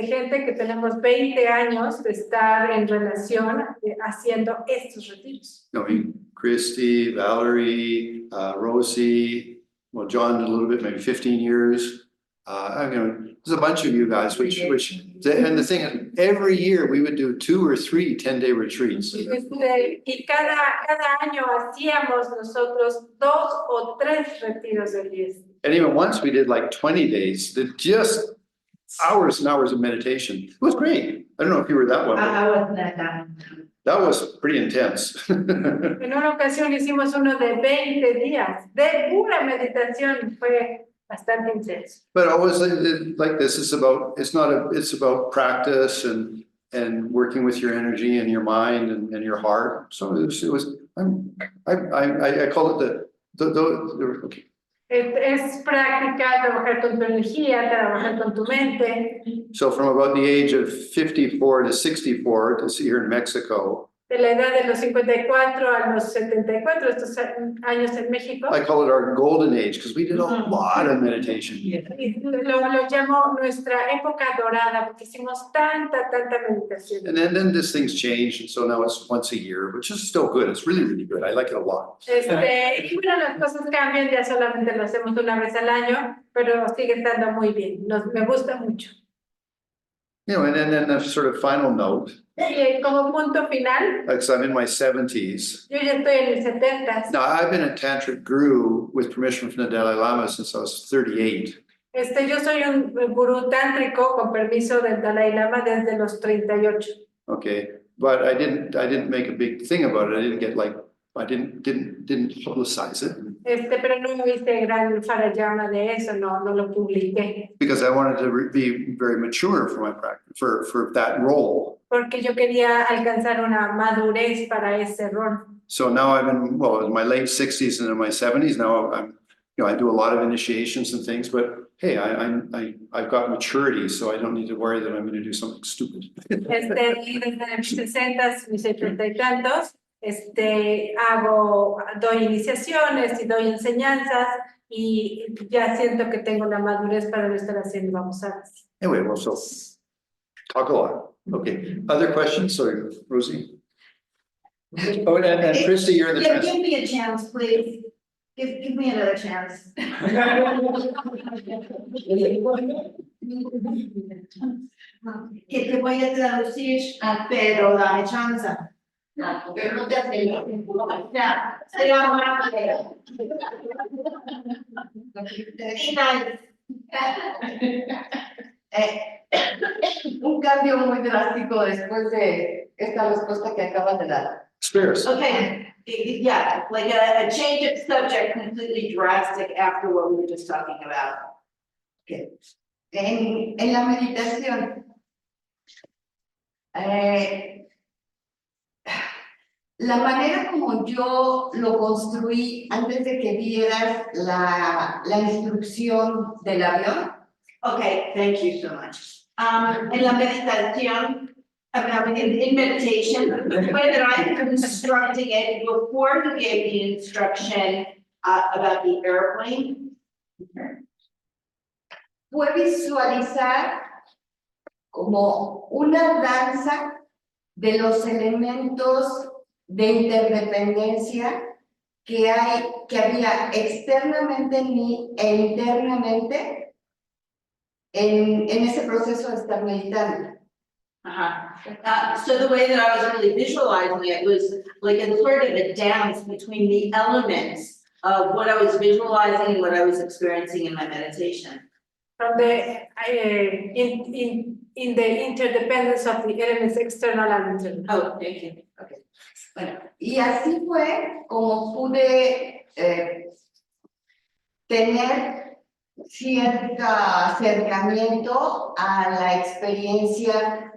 gente que tenemos 20 años de estar en relación haciendo estos retiros. You know, Christy, Valerie, Rosie, well, John did a little bit, maybe 15 years. I mean, there's a bunch of you guys, and the thing is, every year we would do 2 or 3 10-day retreats. Y cada año hacíamos nosotros 2 o 3 retiros de 10. And even once we did like 20 days, that just hours and hours of meditation. It was great. I don't know if you were that one, but I wasn't at that. that was pretty intense. En una ocasión hicimos uno de 20 días de pura meditación, fue bastante intenso. But always like this, it's about practice and working with your energy and your mind and your heart. So I call it okay. Es práctica, trabajar con tu energía, trabajar con tu mente. So from about the age of 54 to 64, to see here in Mexico, De la edad de los 54 a los 74, estos años en México. I call it our golden age because we did a lot of meditation. Y lo llamo nuestra época dorada porque hicimos tanta meditación. And then this thing's changed, and so now it's once a year, which is still good. It's really, really good. I like it a lot. Y bueno, las cosas cambian, ya solamente lo hacemos una vez al año, pero sigue estando muy bien. Me gusta mucho. You know, and then a sort of final note, Y como punto final, because I'm in my 70s. yo ya estoy en mis 70s. Now, I've been a tantric guru with permission from the Dalai Lama since I was 38. Yo soy un gurú tántrico con permiso del Dalai Lama desde los 38. Okay, but I didn't make a big thing about it. I didn't get like, I didn't publicize it Pero no hice gran farallama de eso, no lo publiqué. because I wanted to be very mature for my practice, for that role. Porque yo quería alcanzar una madurez para ese rol. So now I'm in my late 60s and in my 70s. Now I do a lot of initiations and things, but hey, I've got maturity, so I don't need to worry that I'm going to do something stupid. Y desde mis 60s, mis 80 y tantos, doy iniciaciones y doy enseñanzas y ya siento que tengo la madurez para no estar haciendo babosadas. Anyway, well, so talk a lot. Okay, other questions? Sorry, Rosie. Oh, and Christy, you're in the Give me a chance, please. Give me another chance. Que te voy a traducir, pero dame chance. Pero no te aceleres. Ya, sería más claro. Un cambio muy drástico después de esta respuesta que acabas de dar. Spears. Okay, yeah, like a change of subject completely drastic after what we were just talking about. Okay. En la meditación, la manera como yo lo construí antes de que vieras la instrucción del avión. Okay, thank you so much. En la meditación, in meditation, the way that I'm constructing it, before he gave the instruction about the airplane. Fue visualizar como una danza de los elementos de interdependencia que había externamente e internamente en ese proceso de estar meditando. So the way that I was really visualizing it was like a sort of a dance between the elements of what I was visualizing and what I was experiencing in my meditation. From the in the interdependence of the elements external and internal. Oh, thank you. Okay. Bueno, y así fue como pude tener cierto acercamiento a la experiencia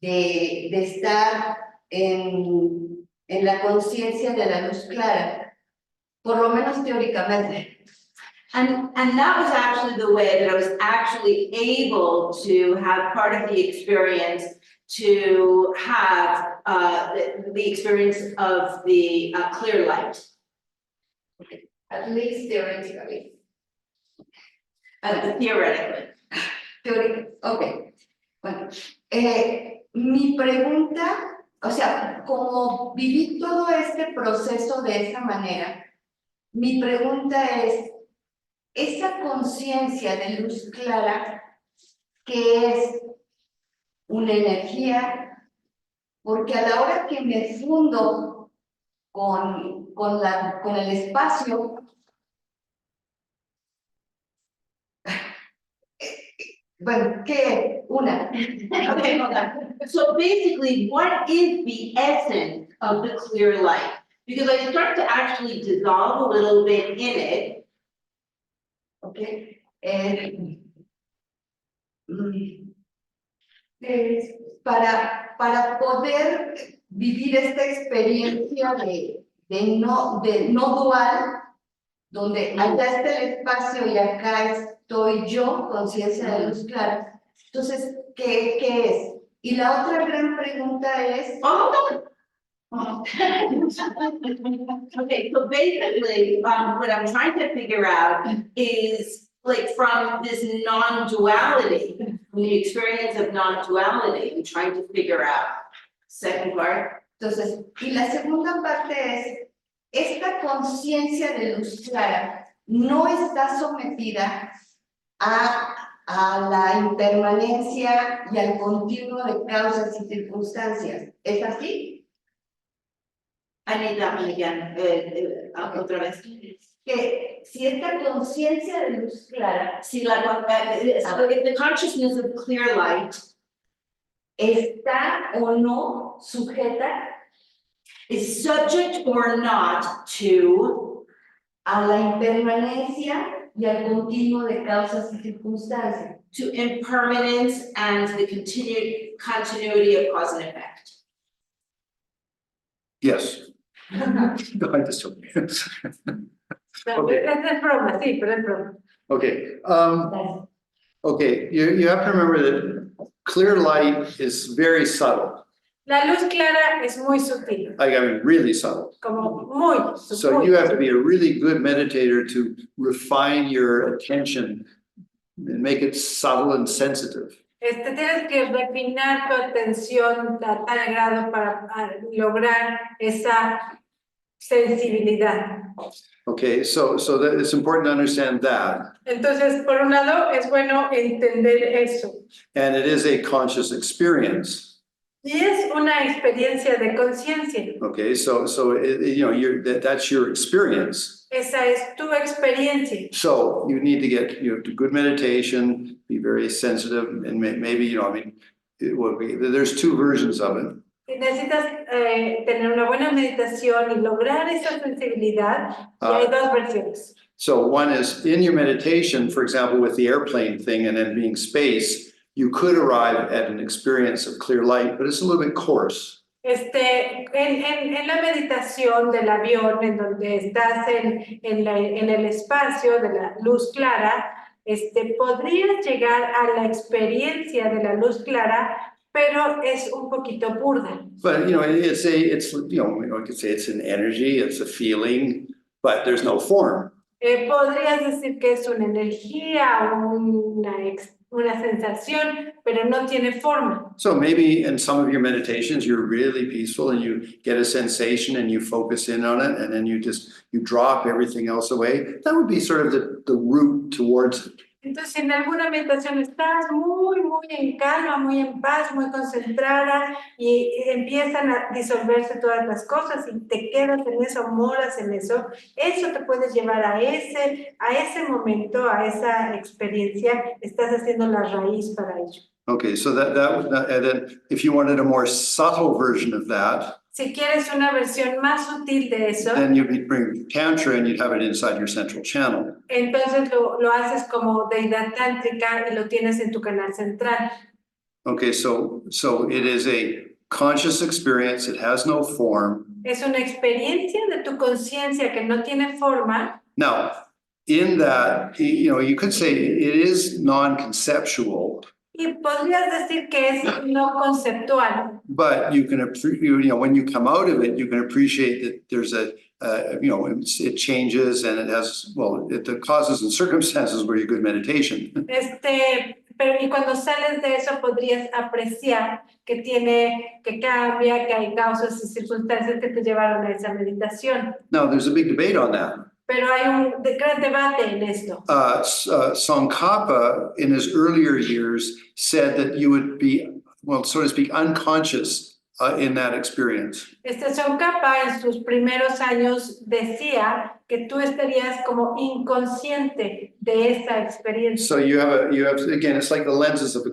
de estar en la conciencia de la luz clara, por lo menos teóricamente. And that was actually the way that I was actually able to have part of the experience, to have the experience of the clear light. At least theoretically. Theoretically. Ok. Bueno, mi pregunta, o sea, como viví todo este proceso de esa manera, mi pregunta es, esa conciencia de luz clara, que es una energía, porque a la hora que me fundo con el espacio, bueno, ¿qué? Una. Okay, hold on. So basically, what is the essence of the clear light? Because I start to actually dissolve a little bit in it. ¿Ok? Para poder vivir esta experiencia de no dual, donde acá está el espacio y acá estoy yo, conciencia de luz clara. Entonces, ¿qué es? Y la otra gran pregunta es... Oh, okay, so basically, what I'm trying to figure out is like from this non-duality, from the experience of non-duality, I'm trying to figure out. Second part. Entonces, y la segunda parte es, esta conciencia de luz clara no está sometida a la impermanencia y al continuo de causas y circunstancias. ¿Es así? I need that one again, otra vez. Que si esta conciencia de luz clara See, like, so if the consciousness of clear light está o no sujeta is subject or not to a la impermanencia y al continuo de causas y circunstancias. impermanence and the continuity of cause and effect. Yes. No, I just don't. No, Okay. es broma, sí, pero es broma. Okay, okay, you have to remember that clear light is very subtle, La luz clara es muy sutil, like, I mean, really subtle. como muy So muy you have to be a really good meditator to refine your attention and make it subtle and sensitive. Tienes que refinar tu atención a tal grado para lograr esa sensibilidad. Okay, so that it's important to understand that. Entonces, por un lado, es bueno entender eso. And it is a conscious experience. Y es una experiencia de conciencia. Okay, so you know, that's your experience. Esa es tu experiencia. So you need to get, you know, to good meditation, be very sensitive, and maybe, you know, I mean, there's two versions of it. Y necesitas tener una buena meditación y lograr esa sensibilidad. Y hay dos versiones. So one is in your meditation, for example, with the airplane thing and then being space, you could arrive at an experience of clear light, but it's a little bit coarse. En la meditación del avión, en donde estás en el espacio de la luz clara, podrías llegar a la experiencia de la luz clara, pero es un poquito burda. But, you know, it's you know, I could say it's an energy, it's a feeling, but there's no form. Podrías decir que es una energía, una sensación, pero no tiene forma. So maybe in some of your meditations, you're really peaceful and you get a sensation and you focus in on it and then you drop everything else away. That would be sort of the route towards it. Entonces, en alguna meditación estás muy en calma, muy en paz, muy concentrada y empiezan a disolverse todas las cosas y te quedas en eso, moras en eso. Eso te puede llevar a ese momento, a esa experiencia. Estás haciendo la raíz para ello. Okay, so and then if you wanted a more subtle version of that, Si quieres una versión más sutil de eso, then you'd bring Tantra and you'd have it inside your central channel. entonces lo haces como deidad tántrica y lo tienes en tu canal central. Okay, so it is a conscious experience. It has no form. Es una experiencia de tu conciencia que no tiene forma. Now, in that, you know, you could say it is non-conceptual. Y podrías decir que es no conceptual. But you can, you know, when you come out of it, you can appreciate that there's you know, it changes and it has, well, the causes and circumstances where you good meditation. Pero y cuando sales de eso podrías apreciar que cambia, que hay causas y circunstancias que te llevaron a esa meditación. Now, there's a big debate on that. pero hay un gran debate en esto. Tsongkhapa, in his earlier years, said that you would be, well, so to speak, unconscious in that experience. Tsongkhapa en sus primeros años decía que tú estarías como inconsciente de esa experiencia. So you have, again, it's like the lenses of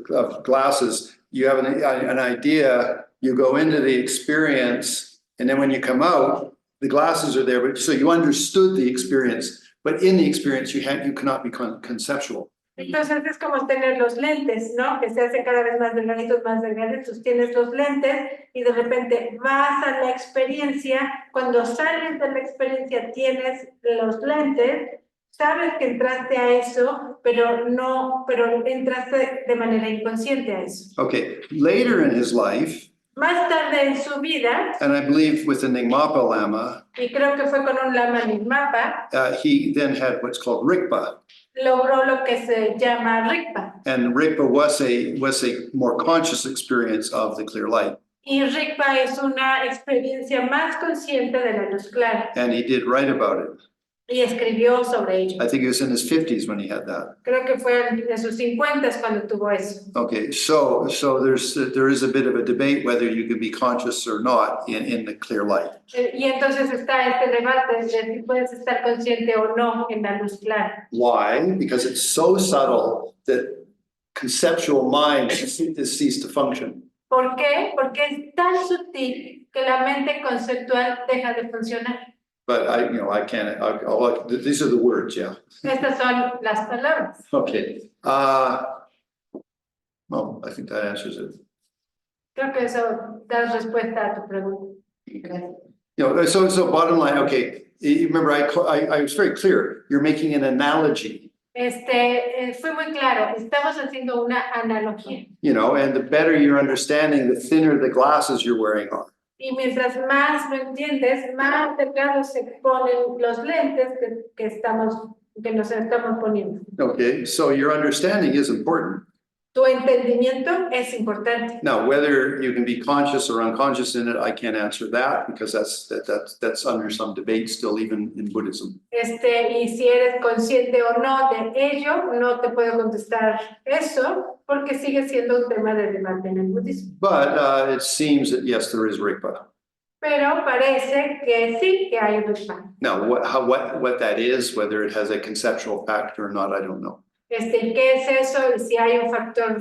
glasses. You have an idea, you go into the experience, and then when you come out, the glasses are there, but so you understood the experience, but in the experience you cannot be conceptual. Entonces es como tener los lentes, ¿no? Que se hacen cada vez más delgaditos, tienes los lentes y de repente vas a la experiencia, cuando sales de la experiencia tienes los lentes, sabes que entraste a eso, pero entraste de manera inconsciente a eso. Okay, later in his life, Más tarde en su vida, and I believe with the Nyingmapa Lama, y creo que fue con un lama Nyingmapa, he then had what's called Rigpa. logró lo que se llama Rigpa. And Rigpa was a more conscious experience of the clear light. Y Rigpa es una experiencia más consciente de la luz clara. And he did write about it. Y escribió sobre ello. I think it was in his 50s when he had that. Creo que fue en sus 50 cuando tuvo eso. Okay, so there is a bit of a debate whether you can be conscious or not in the clear light. Y entonces está este debate de si puedes estar consciente o no en la luz clara. Why? Because it's so subtle that conceptual mind has ceased to function. ¿Por qué? Porque es tan sutil que la mente conceptual deja de funcionar. But I can't, these are the words, yeah. Estas son las palabras. Okay. Well, I think that answers it. Creo que eso da respuesta a tu pregunta. Gracias. So bottom line, okay, you remember I was very clear, you're making an analogy, Fue muy claro, estamos haciendo una analogía. and the better your understanding, the thinner the glasses you're wearing are. Y mientras más lo entiendes, más delgados se ponen los lentes que nos estamos poniendo. Okay, so your understanding is important. Tu entendimiento es importante. Now, whether you can be conscious or unconscious in it, I can't answer that because that's under some debate still, even in Buddhism. Y si eres consciente o no de ello, no te puedo contestar eso, porque sigue siendo un tema de debate en el budismo. But it seems that yes, there is Rigpa. Pero parece que sí que hay Rigpa. Now, what that is, whether it has a conceptual factor or not, I don't know. ¿Qué es eso? Y si hay un factor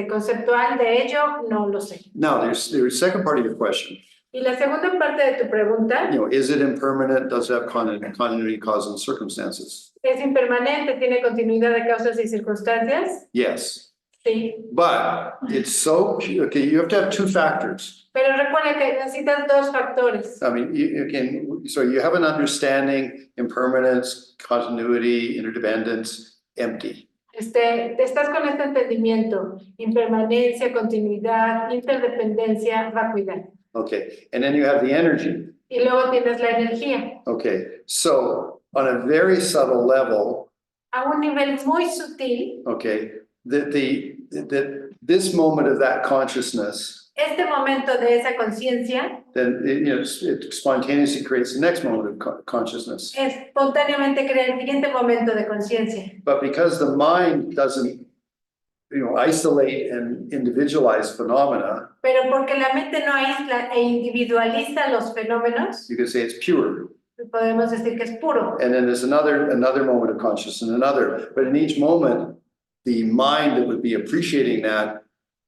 conceptual de ello, no lo sé. Now, there's the second part of your question. Y la segunda parte de tu pregunta, Is it impermanent? Does it have continuity, cause, and circumstances? ¿es impermanente? ¿Tiene continuidad de causas y circunstancias? Yes, Sí. but it's so, okay, you have to have two factors. Pero recuerda que necesitas dos factores. I mean, so you have an understanding, impermanence, continuity, interdependence, empty. Estás con este entendimiento, impermanencia, continuidad, interdependencia, vacuidad. Okay, and then you have the energy. Y luego tienes la energía. Okay, so on a very subtle level, A un nivel muy sutil, okay, this moment of that consciousness, este momento de esa conciencia then it spontaneously creates the next moment of consciousness. espontáneamente crea el siguiente momento de conciencia. But because the mind doesn't, isolate and individualize phenomena, Pero porque la mente no aísla e individualiza los fenómenos, you can say it's pure. podemos decir que es puro. And then there's another moment of consciousness and another. But in each moment, the mind that would be appreciating that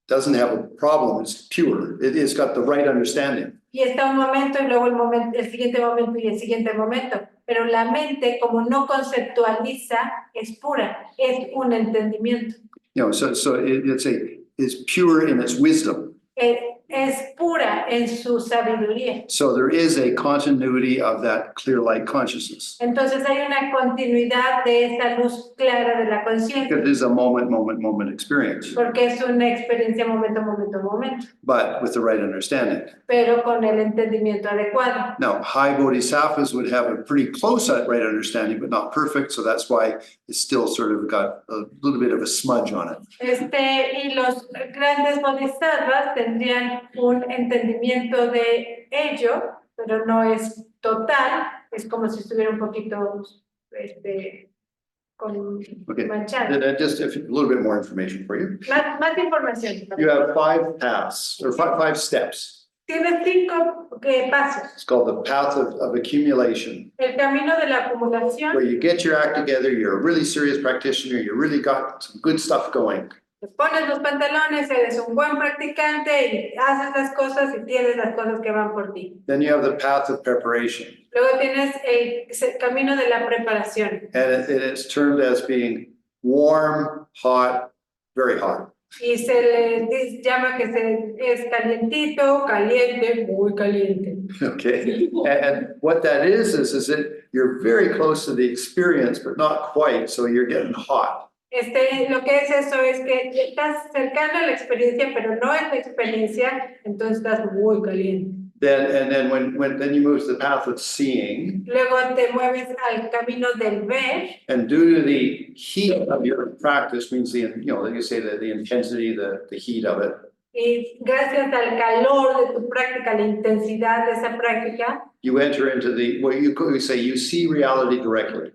doesn't have a problem. It's pure. It's got the right understanding. Y está un momento y luego el siguiente momento y el siguiente momento. Pero la mente, como no conceptualiza, es pura, es un entendimiento. So it's pure in its wisdom. Es pura en su sabiduría. So there is a continuity of that clear light consciousness. Entonces hay una continuidad de esa luz clara de la conciencia, It is a moment experience, porque es una experiencia momento, momento, momento, but with the right understanding. pero con el entendimiento adecuado. Now, high bodhisattvas would have a pretty close right understanding, but not perfect. So that's why it's still sort of got a little bit of a smudge on it. Y los grandes bodhisattvas tendrían un entendimiento de ello, pero no es total, es como si estuviera un poquito con Okay. manchado. Then just a little bit more information for you. Más información. You have 5 paths or five steps. Tienes 5 pasos. It's called the path of accumulation, El camino de la acumulación. where you get your act together, you're a really serious practitioner, you really got some good stuff going. Te pones los pantalones, eres un buen practicante y haces las cosas y tienes las cosas que van por ti. Then you have the path of preparation, Luego tienes el camino de la preparación and it's termed as being warm, hot, very hot. y se le llama que es calientito, caliente, muy caliente. Okay, and what that is that you're very close to the experience, but not quite, so you're getting hot. Lo que es eso es que estás cercano a la experiencia, pero no es la experiencia, entonces estás muy caliente. Then when you move to the path of seeing, Luego te mueves al camino del ver. and due to the heat of your practice, means like you say the intensity, the heat of it, Y gracias al calor de tu práctica, la intensidad de esa práctica, you enter into what you say you see reality directly.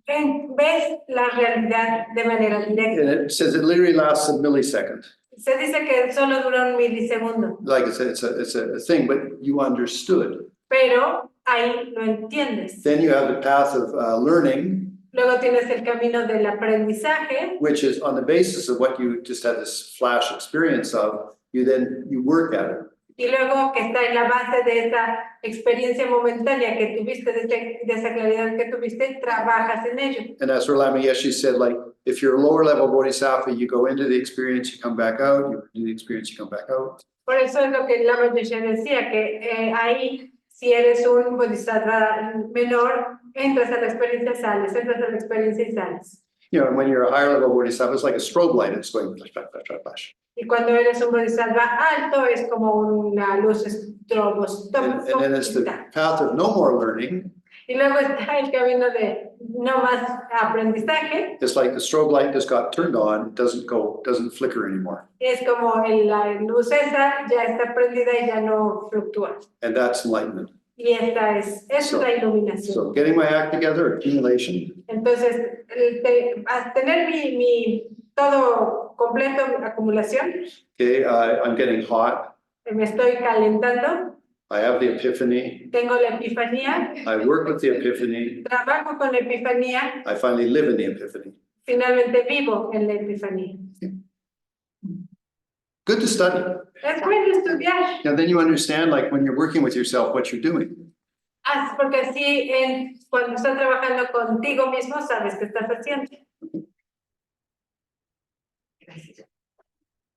ves la realidad de manera And directa. it says it literally lasts a millisecond. Se dice que solo dura un milisegundo, Like I said, it's a thing, but you understood. pero ahí lo entiendes. Then you have the path of learning, Luego tienes el camino del aprendizaje, which is on the basis of what you just had this flash experience of, you work at it. y luego que está en la base de esa experiencia momentánea que tuviste, de esa claridad que tuviste, trabajas en ello. And as Rama Yeshi said, like, if you're a lower level bodhisattva, you go into the experience, you come back out, you do the experience, you come back out. Por eso es lo que Lama Yeshe decía, que ahí, si eres un bodhisattva menor, entras a la experiencia, sales, entras a la experiencia y sales. You know, and when you're a higher level bodhisattva, it's like a strobe light, it's going flash, flash, flash, flash, flash. Y cuando eres un bodhisattva alto, es como una luz And then it's the path of no more learning. Y luego está el camino de no más aprendizaje, It's like the strobe light just got turned on, it doesn't flicker anymore. es como la luz esa ya está prendida y ya no fluctúa. And that's enlightenment. Y esta es la iluminación. So getting my act together, accumulation, Entonces, al tener mi todo completo, acumulación, okay, I'm getting hot, me estoy calentando, I have the epiphany, tengo la epifanía, I work with the epiphany, trabajo con la epifanía, I finally live in the epiphany. finalmente vivo en la epifanía. Good to study. Es bueno estudiar, And then you understand, like, when you're working with yourself, what you're doing. porque así cuando estás trabajando contigo mismo, sabes qué estás haciendo. Gracias.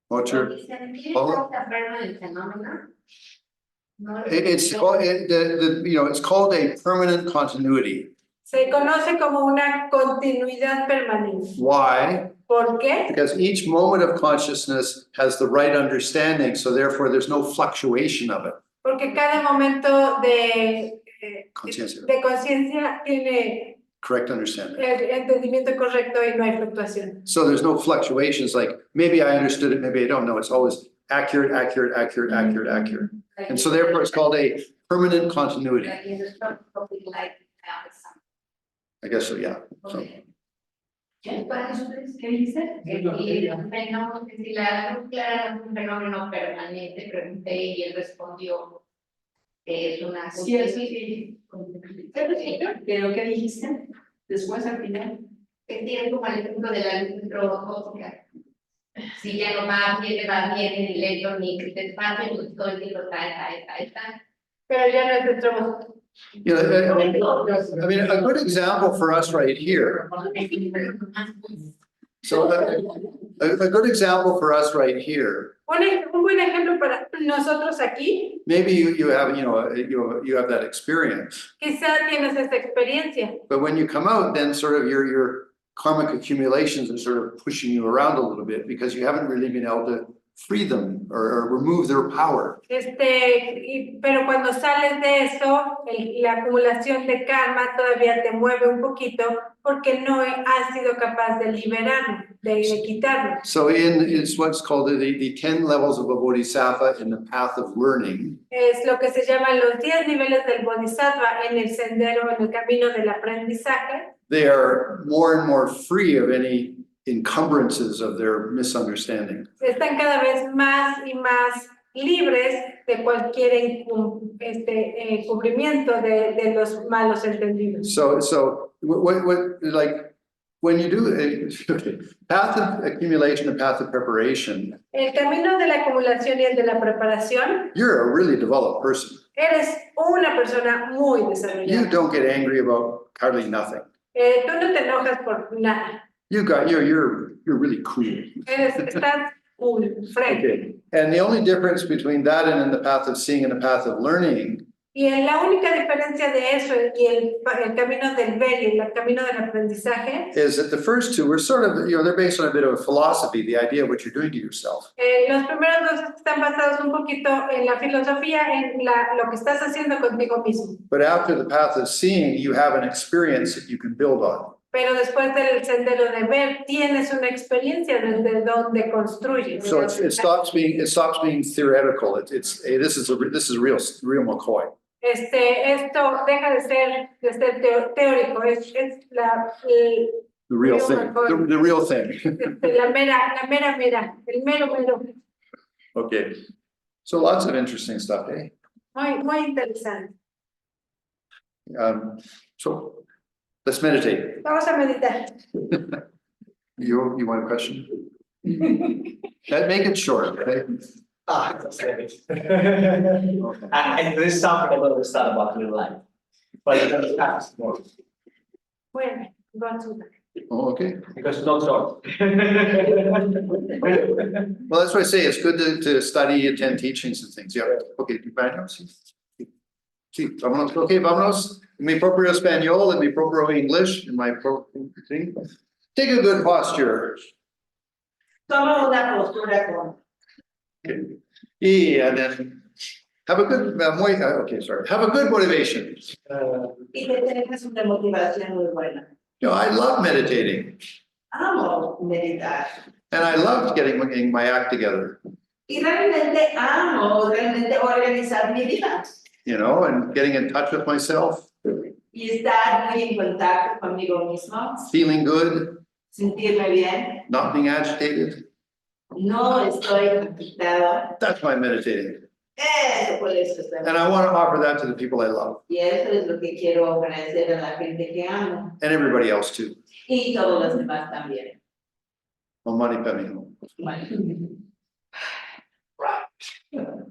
What you're, ¿Se refiere Paula? a permanent phenomena? No, it's called, it's called a permanent continuity. Se conoce como una continuidad permanente. Why? ¿Por qué? Because each moment of consciousness has the right understanding, so therefore there's no fluctuation of it. Porque cada momento Conciencia. de conciencia tiene Correct understanding. el entendimiento correcto y no hay fluctuación. So there's no fluctuations like, maybe I understood it, maybe I don't know. It's always accurate, accurate, accurate, accurate, accurate. And so therefore it's called a permanent continuity. Like in the stock, something like I guess so, yeah. So, ¿Qué dice? Si la luz clara es un fenómeno permanente, pregunté y él respondió que es una Sí, eso sí. Pero ¿qué dijiste? Después al final. que tiene como el ejemplo de la luz microscópica. Si ya no va bien, ni lento, ni despacio, pues todo el tiempo está. Pero ya no es nuestro. you know, I mean, a good example for us right here. So a good example for us right here. Un buen ejemplo para nosotros aquí, Maybe you have, you have that experience, quizá tienes esta experiencia, but when you come out, then sort of your karmic accumulations are sort of pushing you around a little bit because you haven't really been able to free them or remove their power. Pero cuando sales de eso, la acumulación de karma todavía te mueve un poquito porque no has sido capaz de liberarlo, de quitarlo. So it's what's called the 10 levels of a bodhisattva in the path of learning. Es lo que se llaman los 10 niveles del bodhisattva en el sendero, en el camino del aprendizaje. They are more and more free of any encumbrances of their misunderstanding. Están cada vez más y más libres de cualquier encubrimiento de los malos entendidos. So what like when you do okay, path of accumulation and path of preparation, El camino de la acumulación y el de la preparación, you're a really developed person. eres una persona muy You desarrollada. don't get angry about hardly nothing. Tú no te enojas por nada. You're really cool. Estás cool, fresco. Okay. And the only difference between that and in the path of seeing and the path of learning Y la única diferencia de eso y el camino del ver y el camino del aprendizaje, is that the first two were sort of, they're based on a bit of a philosophy, the idea of what you're doing to yourself. los primeros dos están basados un poquito en la filosofía, en lo que estás haciendo contigo mismo. But after the path of seeing, you have an experience that you can build on. Pero después del sendero de ver, tienes una experiencia desde donde construyes. So it stops being theoretical. This is real McCoy. Esto deja de ser teórico, es el The real Real thing. McCoy. The real thing. la mera, el mero. Okay. So lots of interesting stuff, eh? Muy interesante. So let's meditate. Vamos a meditar. You want a question? Make it short, okay? That's great. And this is something I don't understand about real life. But it doesn't ask more, Bueno, go to that. Oh, okay. because it's not short. Well, that's why I say it's good to study, attend teachings and things. Yeah. Okay, vámonos. Sí, vámonos. Okay, vámonos. En mi propio español, en mi propio English, in my sí. Take a good posture. Toma una postura con. Okay. And then have a good, have a good motivation. Y que tengas una motivación muy buena. I love meditating Amo meditar. and I love getting my act together, Y realmente amo organizar mi vida. and getting in touch with myself, Y estar muy en contacto conmigo mismo. feeling good, Sentirme bien. not being agitated. No estoy agitado. That's why I'm meditating. Eso por eso estoy. And I want to offer that to the people I love Y eso es lo que quiero ofrecer a la gente que amo. and everybody else too. Y todos los demás también. Om Mani Padme Hum. Bueno.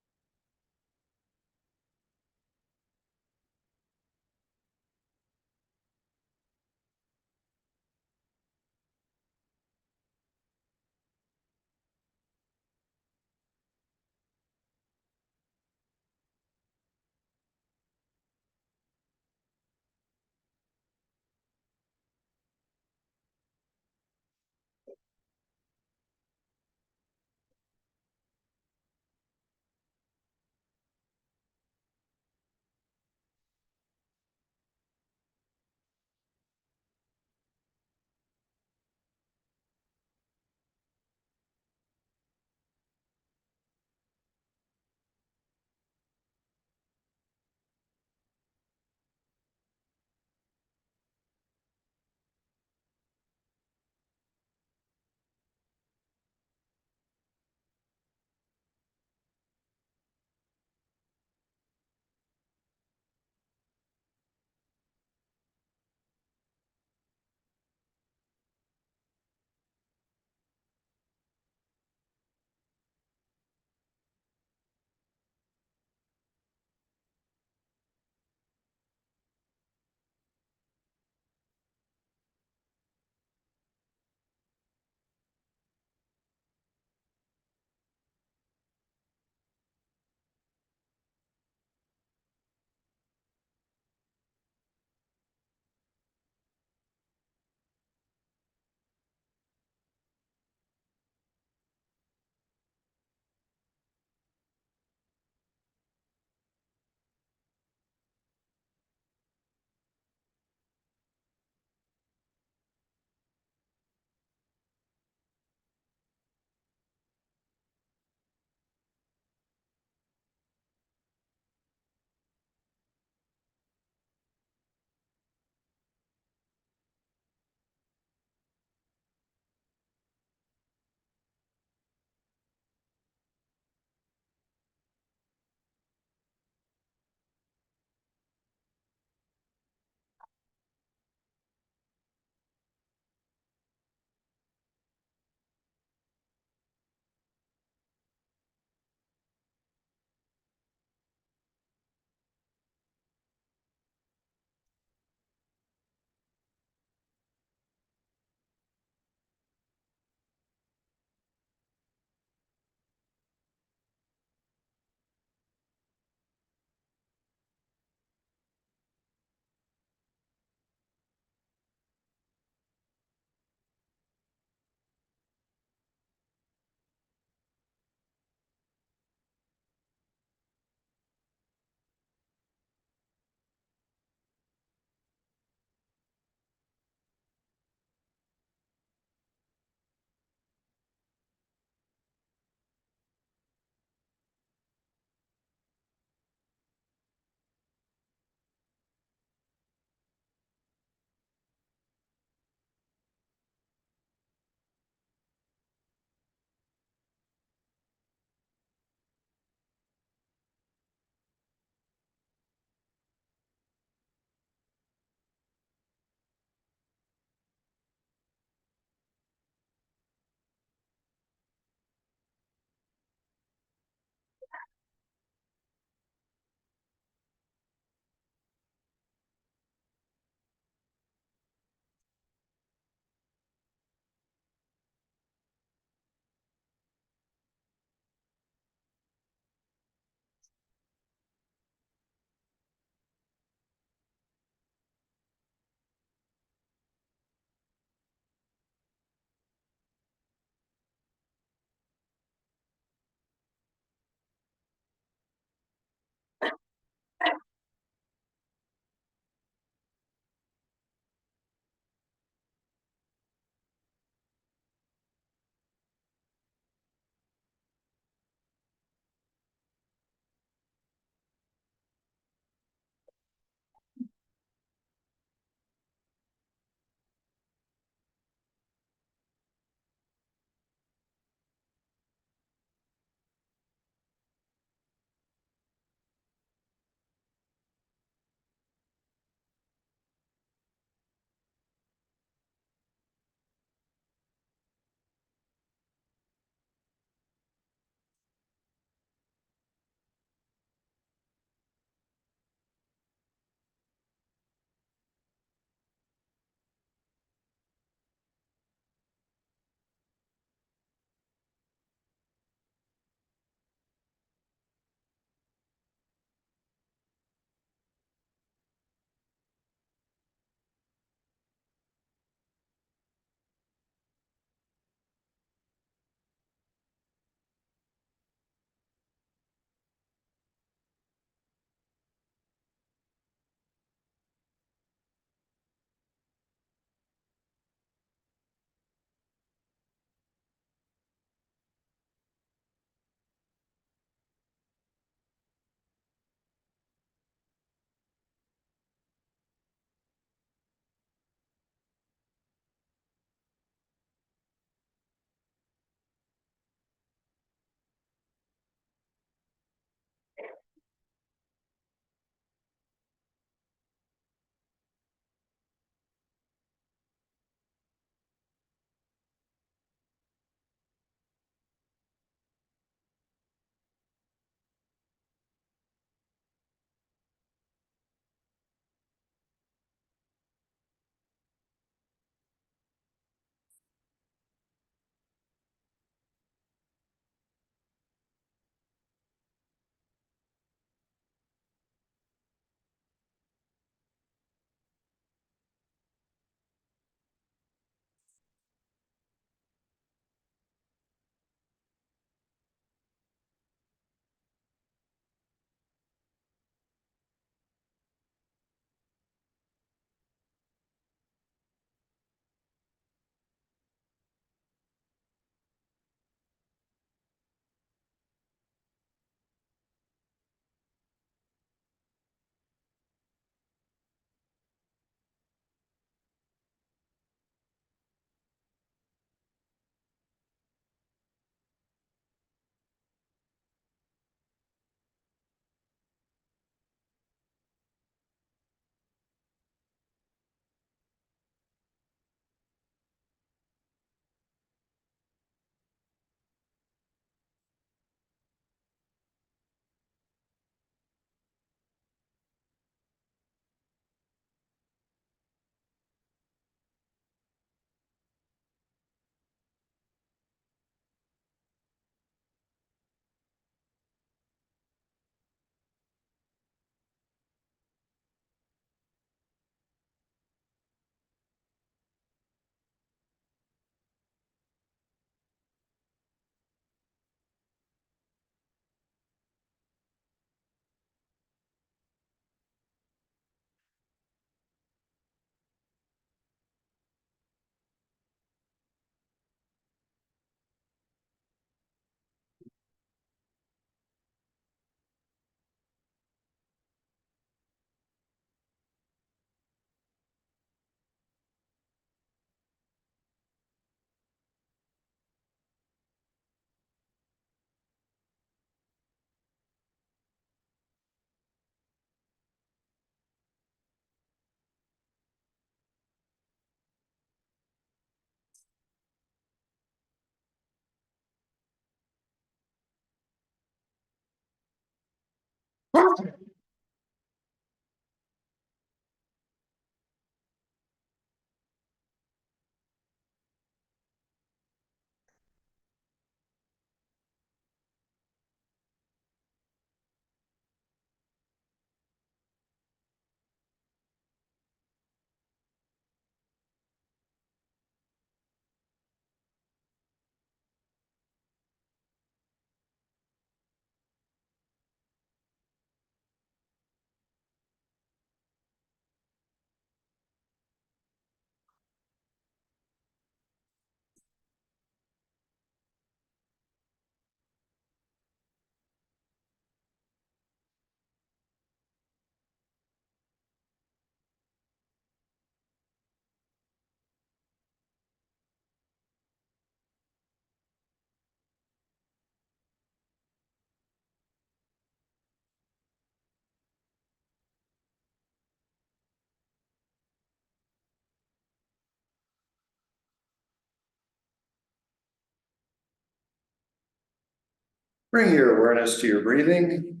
Bring your awareness to your breathing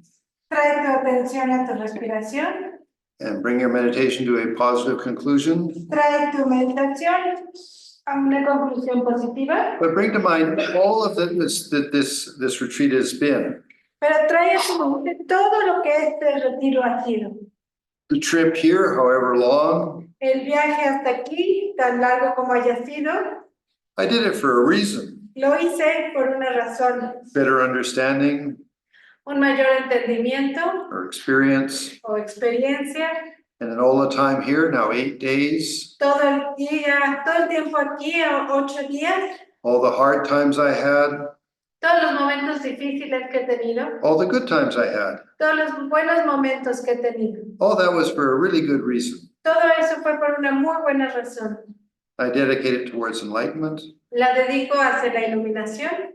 Trae tu atención a tu respiración. and bring your meditation to a positive conclusion. Trae tu meditación a una conclusión positiva. But bring to mind all of this retreat has been. Pero trae a tu mente todo lo que este retiro ha sido. The trip here, however long, El viaje hasta aquí, tan largo como haya sido, I did it for a reason. lo hice por una razón. Better understanding Un mayor entendimiento or experience. o experiencia. And then all the time here, now 8 days, Todo el día, todo el tiempo aquí, 8 días. all the hard times I had, Todos los momentos difíciles que he tenido. all the good times I had. Todos los buenos momentos que he tenido. All that was for a really good reason. Todo eso fue por una muy buena razón. I dedicate it towards enlightenment. La dedico hacia la iluminación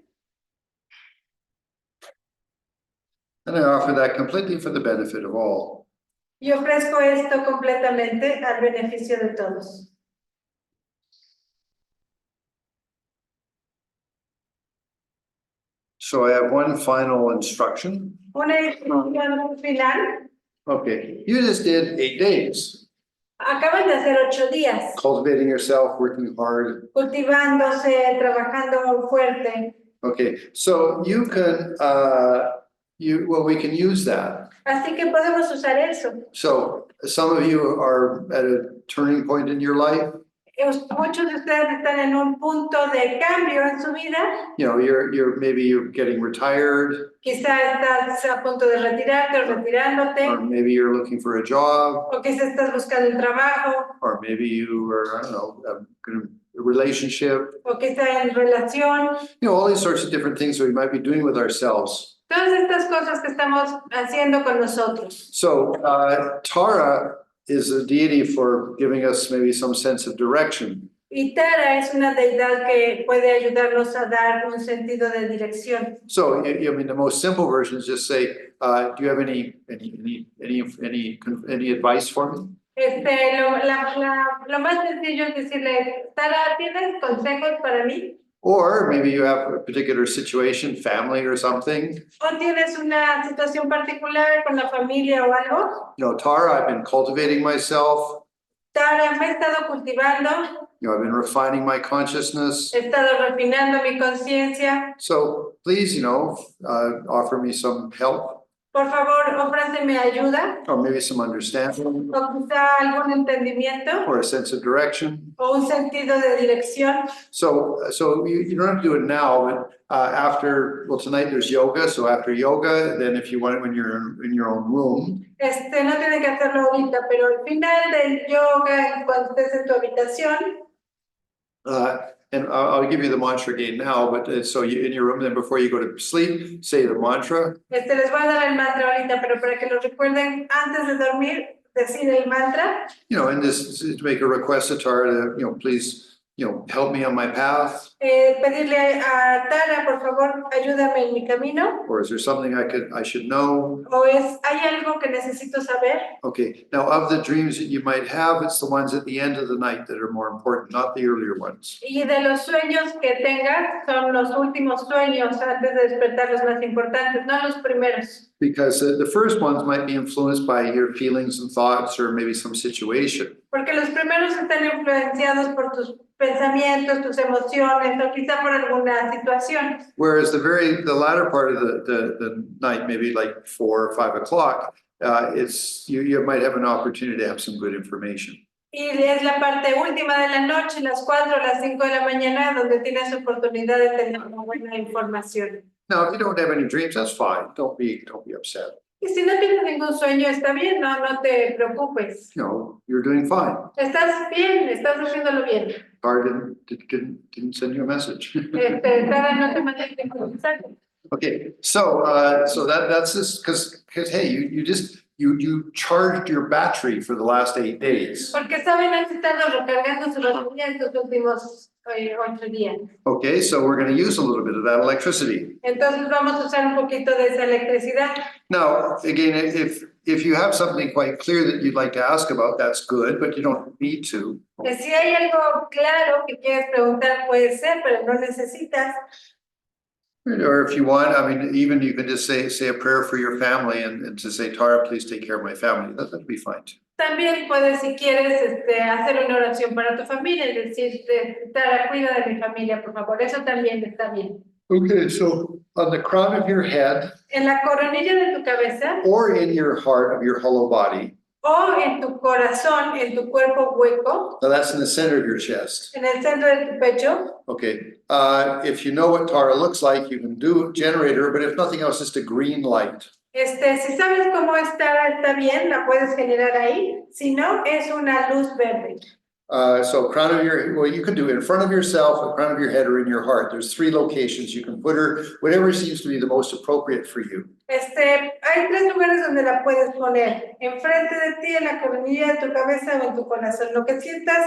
And I offer that completely for the benefit of all. y ofrezco esto completamente al beneficio de todos. So I have one final instruction. Una instrucción final. Okay, you just did 8 days, Acaban de hacer 8 días, cultivating yourself, working hard. cultivándose, trabajando fuerte. Okay, so you can, we can use that. Así que podemos usar eso. So some of you are at a turning point in your life. Muchos de ustedes están en un punto de cambio en su vida. You know, maybe you're getting retired, Quizá estás a punto de retirarte o retirándote, or maybe you're looking for a job, o quizá estás buscando un trabajo, or maybe you are, I don't know, a relationship. o quizá en relación. You know, all these sorts of different things that we might be doing with ourselves. Todas estas cosas que estamos haciendo con nosotros. So Tara is a deity for giving us maybe some sense of direction. Y Tara es una deidad que puede ayudarnos a dar un sentido de dirección. So I mean, the most simple version is just say, do you have any advice for me? Lo más sencillo es decirle, Tara, ¿tienes consejos para mí? Or maybe you have a particular situation, family or something. ¿O tienes una situación particular con la familia o algo? You know, Tara, I've been cultivating myself. Tara, me he estado cultivando, You know, I've been refining my consciousness. he estado refinando mi conciencia. So please, you know, offer me some help Por favor, ofréceme ayuda, or maybe some understanding o quizá algún entendimiento, or a sense of direction. o un sentido de dirección. So you don't have to do it now, but after, well, tonight there's yoga. So after yoga, then if you want it when you're in your own room, No tiene que hacerlo ahorita, pero al final del yoga, cuando estés en tu habitación, and I'll give you the mantra again now, but so you in your room, then before you go to sleep, say the mantra. les voy a dar el mantra ahorita, pero para que lo recuerden antes de dormir, decir el mantra. You know, and this to make a request to Tara to, you know, please help me on my path? Pedirle a Tara, por favor, ayúdame en mi camino. Or is there something I should know? O hay algo que necesito saber. Okay, now of the dreams that you might have, it's the ones at the end of the night that are more important, not the earlier ones. Y de los sueños que tengas, son los últimos sueños antes de despertar los más importantes, no los primeros. Because the first ones might be influenced by your feelings and thoughts or maybe some situation. Porque los primeros están influenciados por tus pensamientos, tus emociones, o quizá por alguna situación. Whereas the latter part of the night, maybe like 4 or 5 o'clock, it's you might have an opportunity to have some good information. Y es la parte última de la noche, las 4 o las 5 de la mañana, donde tienes oportunidad de tener una buena información. Now, if you don't have any dreams, that's fine. Don't be upset. Y si no tienes ningún sueño, está bien, no te preocupes. You're doing fine. Estás bien, estás haciéndolo bien. Car didn't send you a message. Tara no te manda ningún mensaje. Okay, so that's this because hey, you charged your battery for the last 8 days. Porque saben, han estado recargando su batería en los últimos 8 días. Okay, so we're going to use a little bit of that electricity. Entonces vamos a usar un poquito de esa electricidad. Now, again, if you have something quite clear that you'd like to ask about, that's good, but you don't need to. Que si hay algo claro que quieres preguntar, puede ser, pero no necesitas. Or if you want, I mean, even you can just say a prayer for your family and to say, Tara, please take care of my family. That'd be fine too. También puedes, si quieres, hacer una oración para tu familia y decirte, Tara, cuida de mi familia, por favor. Eso también está bien. Okay, so on the crown of your head En la coronilla de tu cabeza or in your heart of your hollow body, o en tu corazón, en tu cuerpo hueco, now that's in the center of your chest. en el centro de tu pecho. Okay, if you know what Tara looks like, you can generate her, but if nothing else, just a green light. Si sabes cómo está bien, la puedes generar ahí. Si no, es una luz verde. So you can do it in front of yourself, in front of your head, or in your heart. There's 3 locations. You can put her, whatever seems to be the most appropriate for you. Hay 3 lugares donde la puedes poner. Enfrente de ti, en la coronilla de tu cabeza o en tu corazón. Lo que sientas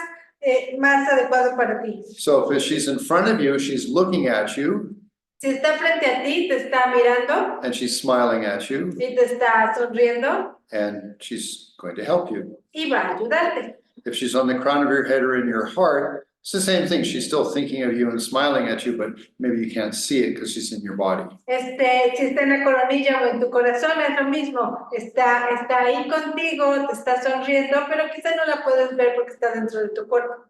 más adecuado para ti. So if she's in front of you, she's looking at you. Si está frente a ti, te está mirando And she's smiling at you. y te está sonriendo And she's going to help you. y va a ayudarte. If she's on the crown of your head or in your heart, it's the same thing. She's still thinking of you and smiling at you, but maybe you can't see it because she's in your body. Si está en la coronilla o en tu corazón, es lo mismo. Está ahí contigo, te está sonriendo, pero quizá no la puedes ver porque está dentro de tu cuerpo.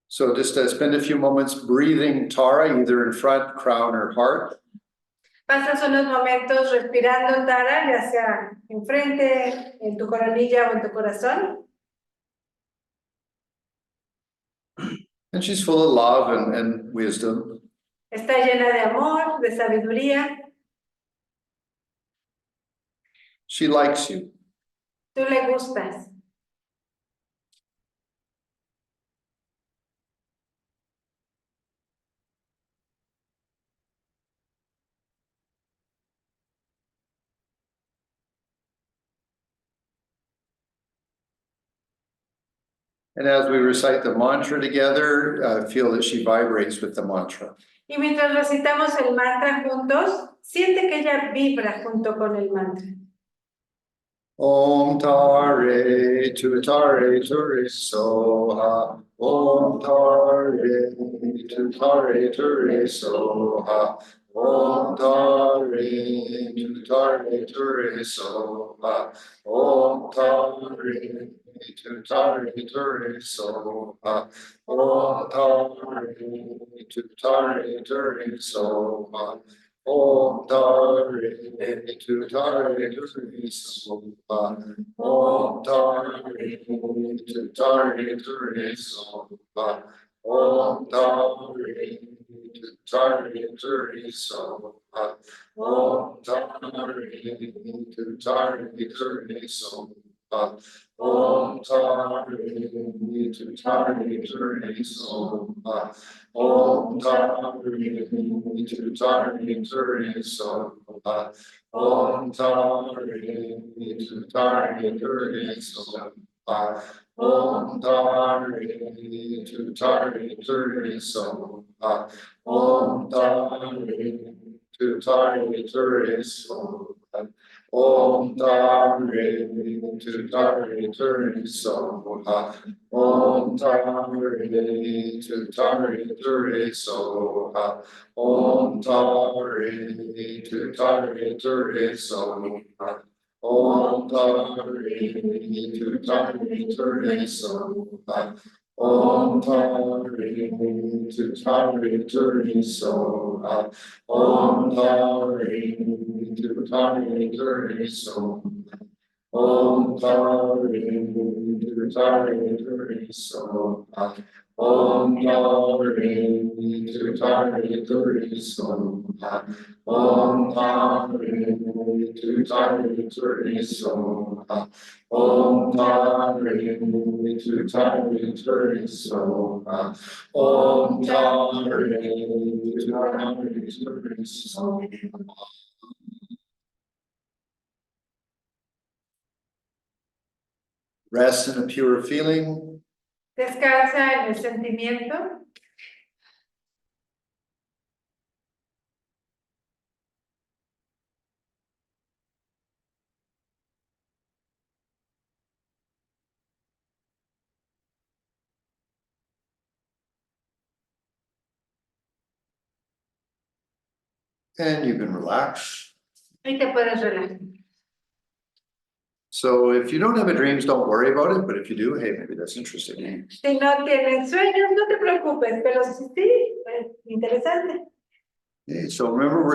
So just spend a few moments breathing Tara, either in front, crown, or heart. Pasas unos momentos respirando, Tara, ya sea enfrente, en tu coronilla o en tu corazón. And she's full of love and wisdom. Está llena de amor, de sabiduría. She likes you. Tú le gustas. And as we recite the mantra together, feel that she vibrates with the mantra. Y mientras recitamos el mantra juntos, siente que ella vibra junto con el mantra. Om Tare Tutare Ture Soha. Om Tare Tutare Ture Soha. Om Tare Tutare Ture Soha. Om Tare Tutare Ture Soha. Om Tare Tutare Ture Soha. Om Tare Tutare Ture Soha. Om Tare Tutare Ture Soha. Om Tare Tutare Ture Soha. Om Tare Tutare Ture Soha. Om Tare Tutare Ture Soha. Om Tare Tutare Ture Soha. Om Tare Tutare Ture Soha. Om Tari Tutari Turi So Om Tari Tutari Turi So Om Tari Tutari Turi So Om Tari Tutari Turi So Om Tari Tutari Turi So Om Tari Tutari Turi So Om Tari Tutari Turi So Om Tari Tutari Turi So Om Tari Tutari Turi So Om Tari Tutari Turi So Om Tari Tutari Turi So Om Tari Tutari Turi So Om Tari Tutari Turi So Rest in a pure feeling. Descansa en el sentimiento. And you can relax. Y te puedes relajar. So if you don't have a dreams, don't worry about it, but if you do, hey, maybe that's interesting. Si no tienes sueños, no te preocupes, pero si sí, pues interesante. Okay, so remember, we're